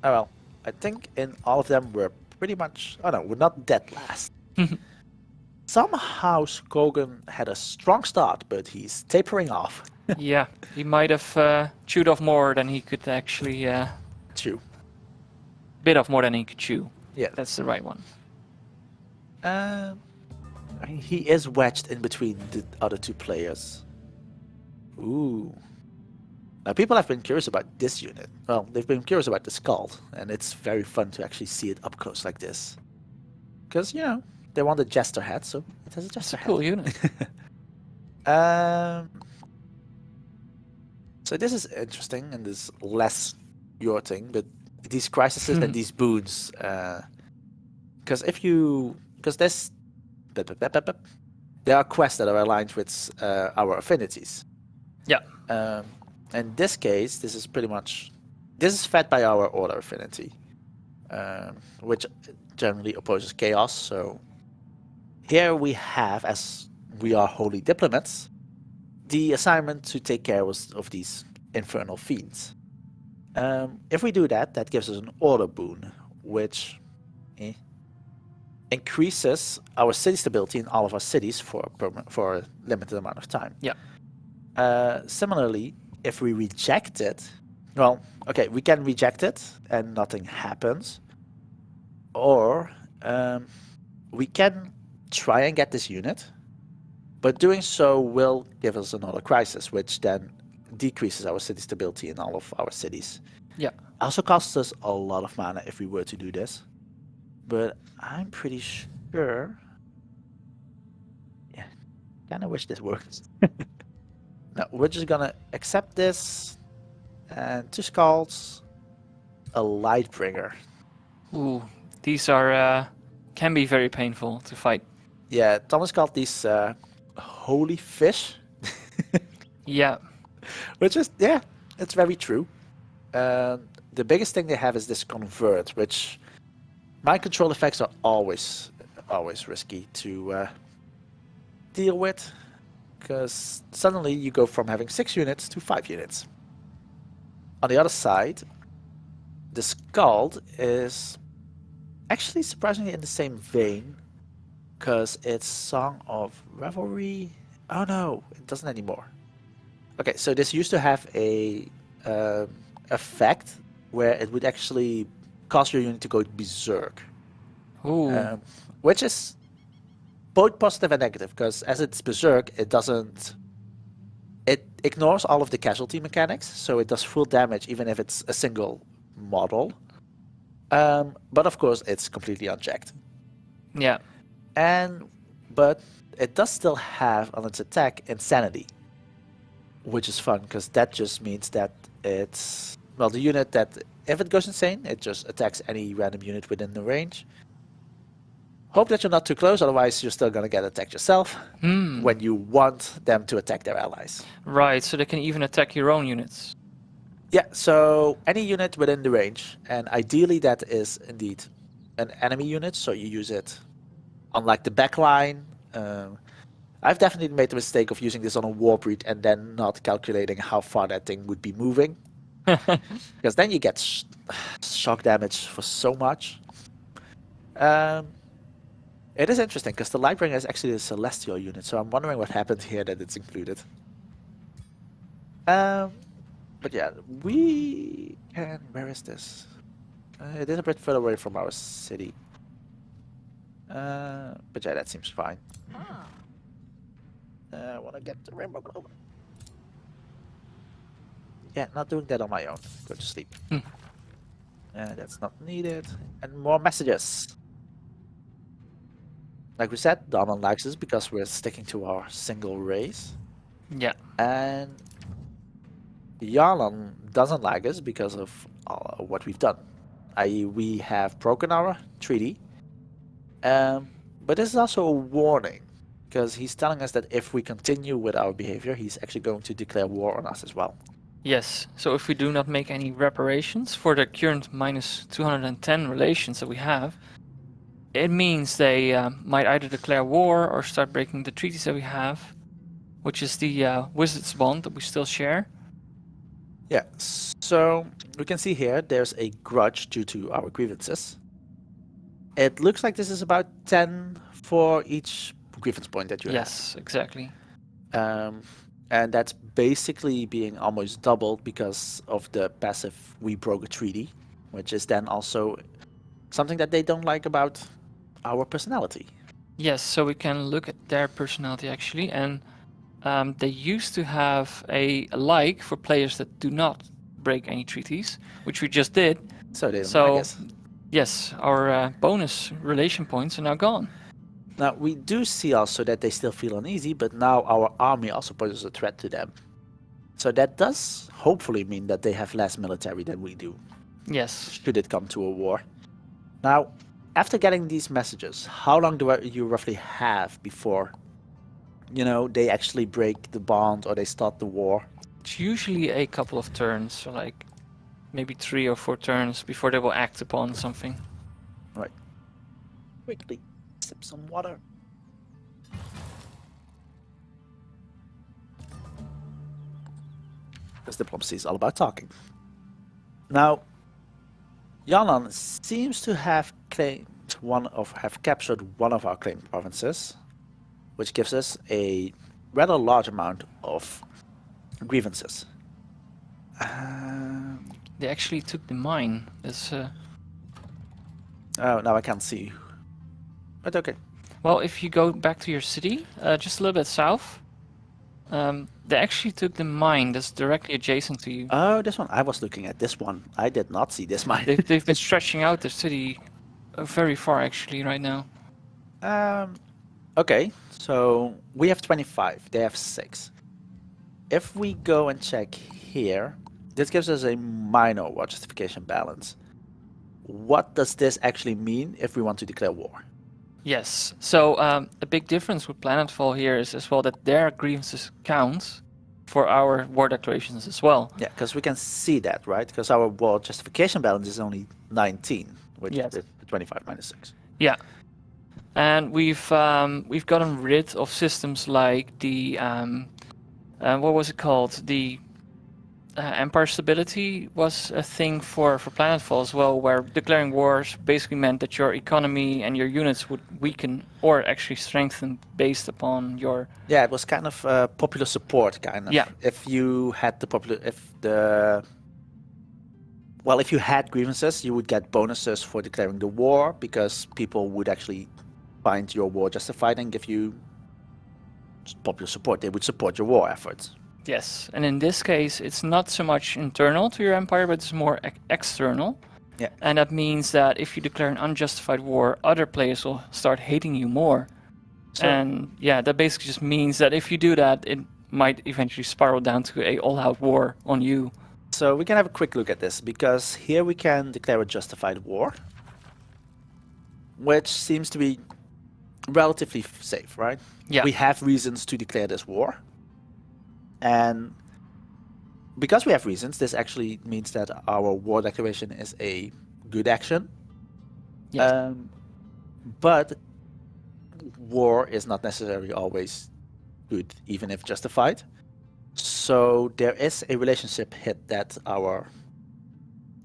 Oh well, I think in all of them we're pretty much. Oh no, we're not dead last. Somehow Skogan had a strong start, but he's tapering off. Yeah, he might have chewed off more than he could actually. Chew. Bit off more than he could chew. Yeah, That's the right one. I mean, he is wedged in between the other 2 players. Ooh. Now, people have been curious about this unit. Well, they've been curious about the Skald, and it's very fun to actually see it up close like this. Because, you know, they want a Jester hat, so it has a Jester hat. Cool unit. So this is interesting, and this less your thing, but these crises and these boons. Because there are quests that are aligned with our affinities. Yeah. In this case, this is fed by our order affinity, which generally opposes chaos. So here we have, as we are holy diplomats, the assignment to take care of these infernal fiends. If we do that, that gives us an order boon, which increases our city stability in all of our cities for a limited amount of time. Yeah. Similarly, if we reject it, well, okay, we can reject it and nothing happens, or we can try and get this unit, but doing so will give us another crisis, which then decreases our city stability in all of our cities. Yeah. Also costs us a lot of mana if we were to do this, but I'm pretty sure. Yeah, kind of wish this works. No, we're just gonna accept this, and 2 Skalds, a Lightbringer. Ooh, these are can be very painful to fight. Yeah, Thomas called these holy fish. Yeah. Which is, yeah, it's very true. The biggest thing they have is this convert, which mind control effects are always risky to deal with, because suddenly you go from having 6 units to 5 units. On the other side, the Skald is actually surprisingly in the same vein, because it's Song of Revelry. Oh no, it doesn't anymore. Okay, so this used to have a effect where it would actually cause your unit to go berserk, Ooh. which is both positive and negative, because as it's berserk, it ignores all of the casualty mechanics, so it does full damage even if it's a single model. But of course, it's completely unchecked. Yeah. But it does still have on its attack Insanity, which is fun because that just means that it's the unit that if it goes insane, it just attacks any random unit within the range. Hope that you're not too close, otherwise you're still gonna get attacked yourself when you want them to attack their allies. Right, so they can even attack your own units. Yeah, so any unit within the range, and ideally that is indeed an enemy unit, so you use it on like the back line. I've definitely made the mistake of using this on a Warbreed and then not calculating how far that thing would be moving, because then you get shock damage for so much. It is interesting because the Lightbringer is actually a Celestial unit, so I'm wondering what happened here that it's included. But yeah, we can... Where is this? It is a bit further away from our city. But yeah, that seems fine. I want to get the Rainbow Globe. Yeah, not doing that on my own. Go to sleep. That's not needed. And more messages. Like we said, Daman likes us because we're sticking to our single race. Yeah. And Yarlan doesn't like us because of what we've done. I.e., we have broken our treaty. But this is also a warning, because he's telling us that if we continue with our behavior, he's actually going to declare war on us as well. Yes, so if we do not make any reparations for the current minus 210 relations that we have, it means they might either declare war or start breaking the treaties that we have, which is the Wizard's Bond that we still share. Yeah, so we can see here there's a grudge due to our grievances. It looks like this is about 10 for each grievance point that you have. Yes, exactly. And that's basically being almost doubled because of the passive we broke a treaty, which is then also something that they don't like about our personality. Yes, so we can look at their personality actually, and they used to have a like for players that do not break any treaties, which we just did. So they don't So like us. yes, our bonus relation points are now gone. Now, we do see also that they still feel uneasy, but now our army also poses a threat to them. So that does hopefully mean that they have less military than we do, Yes. should it come to a war. Now, after getting these messages, how long do you roughly have before, they actually break the bond or they start the war? It's usually a couple of turns, so like maybe 3 or 4 turns before they will act upon something. Right. Quickly sip some water. Because diplomacy is all about talking. Now, Yalan seems to have captured one of our claimed provinces, which gives us a rather large amount of grievances. They actually took the mine. That's Oh, now I can't see. But okay. well, if you go back to your city, just a little bit south, they actually took the mine that's directly adjacent to you. Oh, this one. I was looking at this one. I did not see this mine. They've been stretching out their city very far actually right now. Okay, so we have 25. They have 6. If we go and check here, this gives us a minor war justification balance. What does this actually mean if we want to declare war? Yes, so a big difference with Planetfall here is as well that their grievances count for our war declarations as well. Yeah, because we can see that, right? Because our war justification balance is only 19, which Yes. is 25 minus 6. Yeah, and we've gotten rid of systems like the what was it called? The empire stability was a thing for Planetfall as well, where declaring wars basically meant that your economy and your units would weaken or actually strengthen based upon your. Yeah, it was kind of popular support, kind of. Yeah. If you had the popular, if you had grievances, you would get bonuses for declaring the war because people would actually find your war justified and give you popular support. They would support your war efforts. Yes, and in this case, it's not so much internal to your empire, but it's more external. Yeah. And that means that if you declare an unjustified war, other players will start hating you more. So- And yeah, that basically just means that if you do that, it might eventually spiral down to a all-out war on you. So we can have a quick look at this because here we can declare a justified war, which seems to be relatively safe, right? Yeah. We have reasons to declare this war. And because we have reasons, this actually means that our war declaration is a good action. Yes. But war is not necessarily always good, even if justified. So there is a relationship hit that our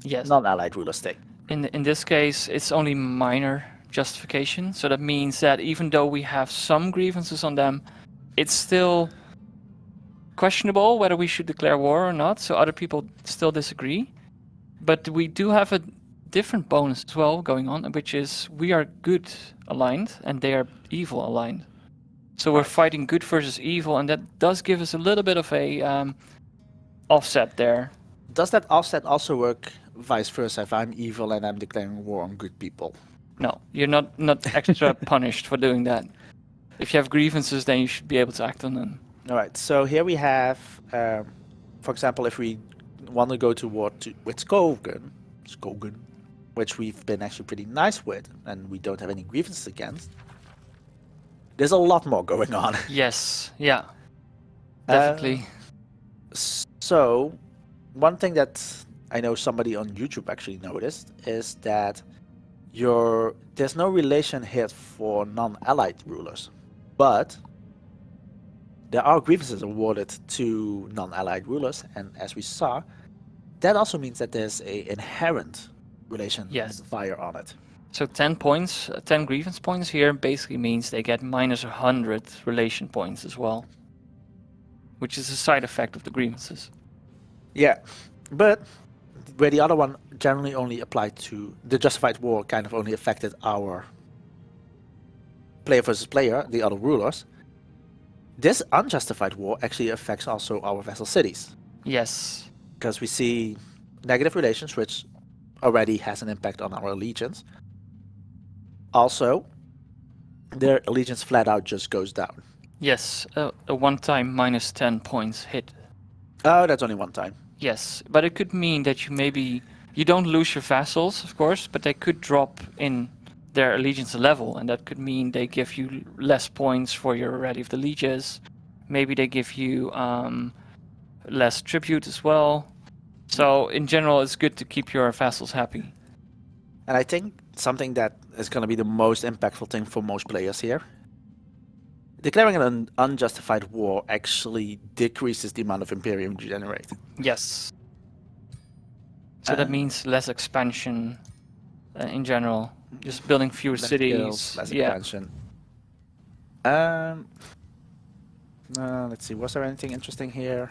Yes. non-allied rulers take. In this case, it's only minor justification. So that means that even though we have some grievances on them, it's still questionable whether we should declare war or not. So other people still disagree. But we do have a different bonus as well going on, which is we are good aligned and they are evil aligned. So we're fighting good versus evil, and that does give us a little bit of a offset there. Does that offset also work vice versa if I'm evil and I'm declaring war on good people? No, you're not extra punished for doing that. If you have grievances, then you should be able to act on them. All right, so here we have, for example, if we want to go to war with Skogan, which we've been actually pretty nice with, and we don't have any grievances against, there's a lot more going on. Yes, yeah, definitely. So, one thing that I know somebody on YouTube actually noticed is that there's no relation here for non-allied rulers, but there are grievances awarded to non-allied rulers, and as we saw, that also means that there's a inherent relation Yes. fire on it. So 10 points, 10 grievance points here basically means they get minus 100 relation points as well, which is a side effect of the grievances. Yeah, but where the other one generally only applied to the justified war, kind of only affected our player versus player, the other rulers. This unjustified war actually affects also our vassal cities, Yes, because we see negative relations, which already has an impact on our allegiance. Also, their allegiance flat out just goes down. yes, a one-time minus 10 points hit. Oh, that's only one time. Yes, but it could mean that you don't lose your vassals, of course, but they could drop in their allegiance level, and that could mean they give you less points for your Ready of the Lieges. Maybe they give you less tribute as well. So in general, it's good to keep your vassals happy. And I think something that is going to be the most impactful thing for most players here. Declaring an unjustified war actually decreases the amount of Imperium you generate. Yes. So that means less expansion in general. Just building fewer Less cities. guilds, less Yeah. expansion. Let's see. Was there anything interesting here?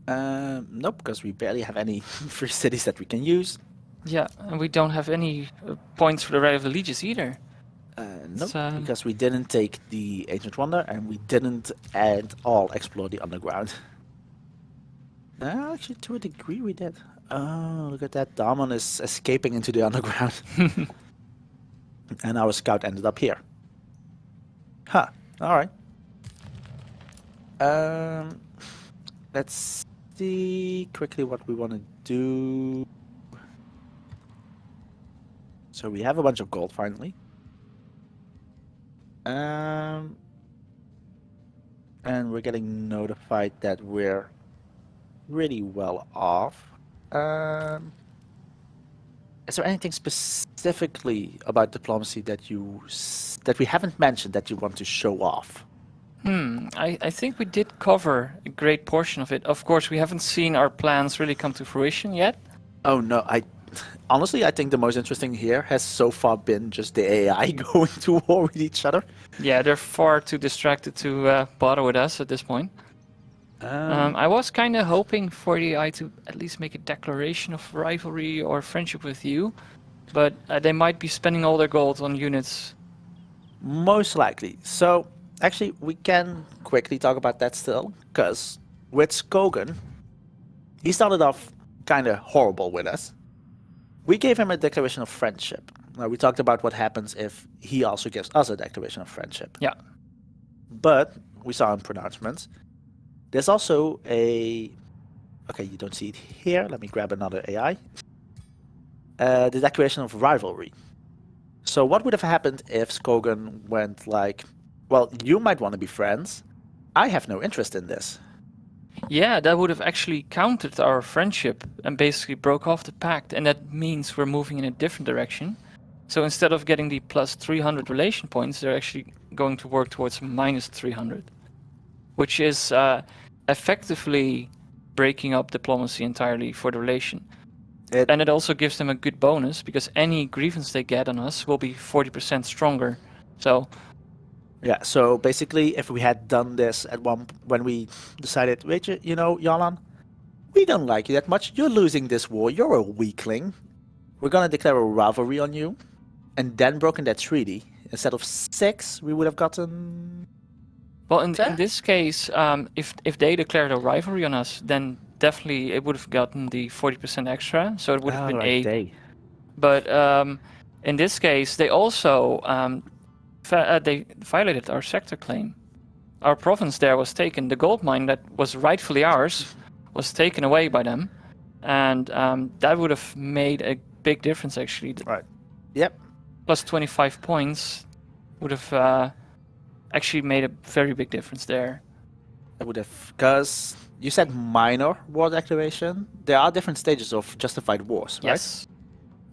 Nope, because we barely have any free cities that we can use. Yeah, and we don't have any points for the Ready of the Lieges either. Nope, So- because we didn't take the Ancient Wonder and we didn't at all explore the underground. Actually, to a degree, we did. Oh, look at that. Damon is escaping into the underground. And our scout ended up here. Huh. Alright. Let's see quickly what we want to do. So we have a bunch of gold finally. And we're getting notified that we're really well off. Is there anything specifically about diplomacy that that we haven't mentioned that you want to show off? I think we did cover a great portion of it. Of course, we haven't seen our plans really come to fruition yet. Oh no, honestly I think the most interesting here has so far been just the AI going to war with each other. Yeah, they're far too distracted to bother with us at this point. I was kind of hoping for the AI to at least make a declaration of rivalry or friendship with you, but they might be spending all their gold on units. Most likely. So actually we can quickly talk about that still, because with Skogan, he started off kind of horrible with us. We gave him a declaration of friendship. Now we talked about what happens if he also gives us a declaration of friendship. Yeah. But we saw in pronouncements, there's also a... Okay, you don't see it here. Let me grab another AI. The declaration of rivalry. So what would have happened if Skogan went like, well, you might want to be friends. I have no interest in this. Yeah, that would have actually countered our friendship and basically broke off the pact, and that means we're moving in a different direction. So instead of getting the plus 300 relation points, they're actually going to work towards minus 300, which is effectively breaking up diplomacy entirely for the relation. And it also gives them a good bonus, because any grievance they get on us will be 40% stronger. So yeah, so basically if we had done this at when we decided, wait, you know, Yalan, we don't like you that much. You're losing this war. You're a weakling. We're going to declare a rivalry on you, and then broken that treaty. Instead of 6, we would have gotten... Well, in this case, if they declared a rivalry on us, then definitely it would have gotten the 40% extra, so it would have been 8. But in this case, they also they violated our sector claim. Our province there was taken. The gold mine that was rightfully ours was taken away by them, and that would have made a big difference actually. Right. Yep. Plus 25 points would have actually made a very big difference there. I would have, because you said minor war declaration. There are different stages of justified wars, right? Yes.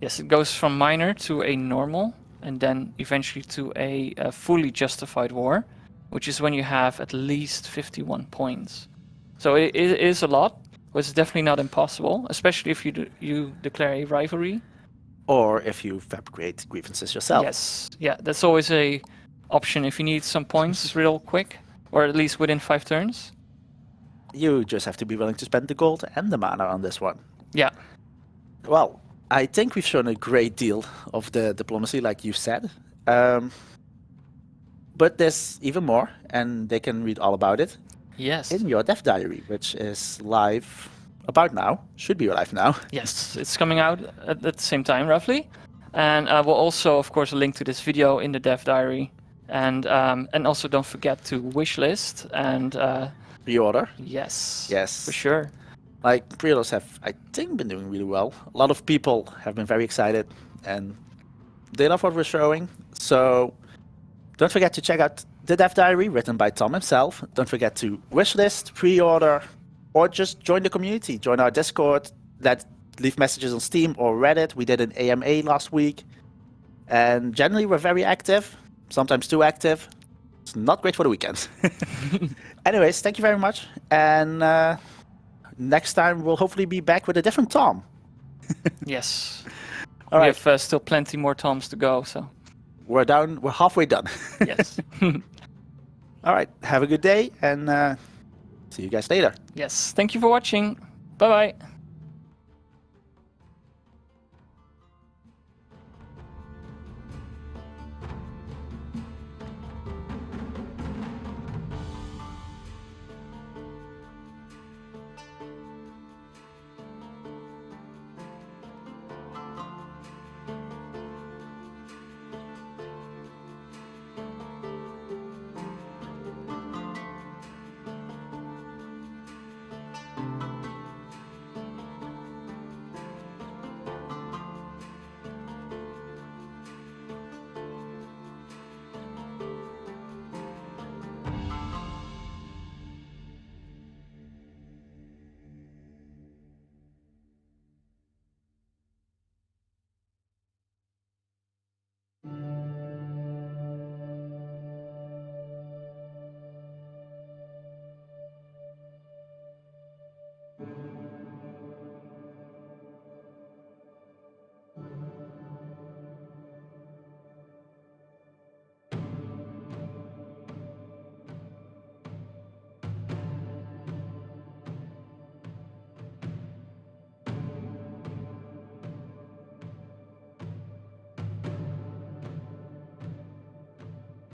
Yes, it goes from minor to a normal, and then eventually to a fully justified war, which is when you have at least 51 points. So it is a lot, but it's definitely not impossible, especially if you declare a rivalry. Or if you fabricate grievances yourself. Yes, yeah, that's always a option if you need some points real quick, or at least within 5 turns. You just have to be willing to spend the gold and the mana on this one. Yeah. Well, I think we've shown a great deal of the diplomacy, like you said. But there's even more, and they can read all about it Yes. in your Dev Diary, which is live about now. Should be live now. Yes, it's coming out at the same time, roughly. And we'll also, of course, link to this video in the Dev Diary. And also don't forget to wishlist and... Pre-order. yes. Yes. For sure. Like, pre-orders have, I think, been doing really well. A lot of people have been very excited, and they love what we're showing. So don't forget to check out the Dev Diary, written by Tom himself. Don't forget to wishlist, pre-order, or just join the community. Join our Discord, leave messages on Steam or Reddit. We did an AMA last week. And generally, we're very active, sometimes too active. It's not great for the weekends. Anyways, thank you very much. And next time, we'll hopefully be back with a different Tom. Yes. All We right. have still plenty more toms to go, so... We're halfway done. Yes. All right. Have a good day, and see you guys later. Yes. Thank you for watching. Bye-bye.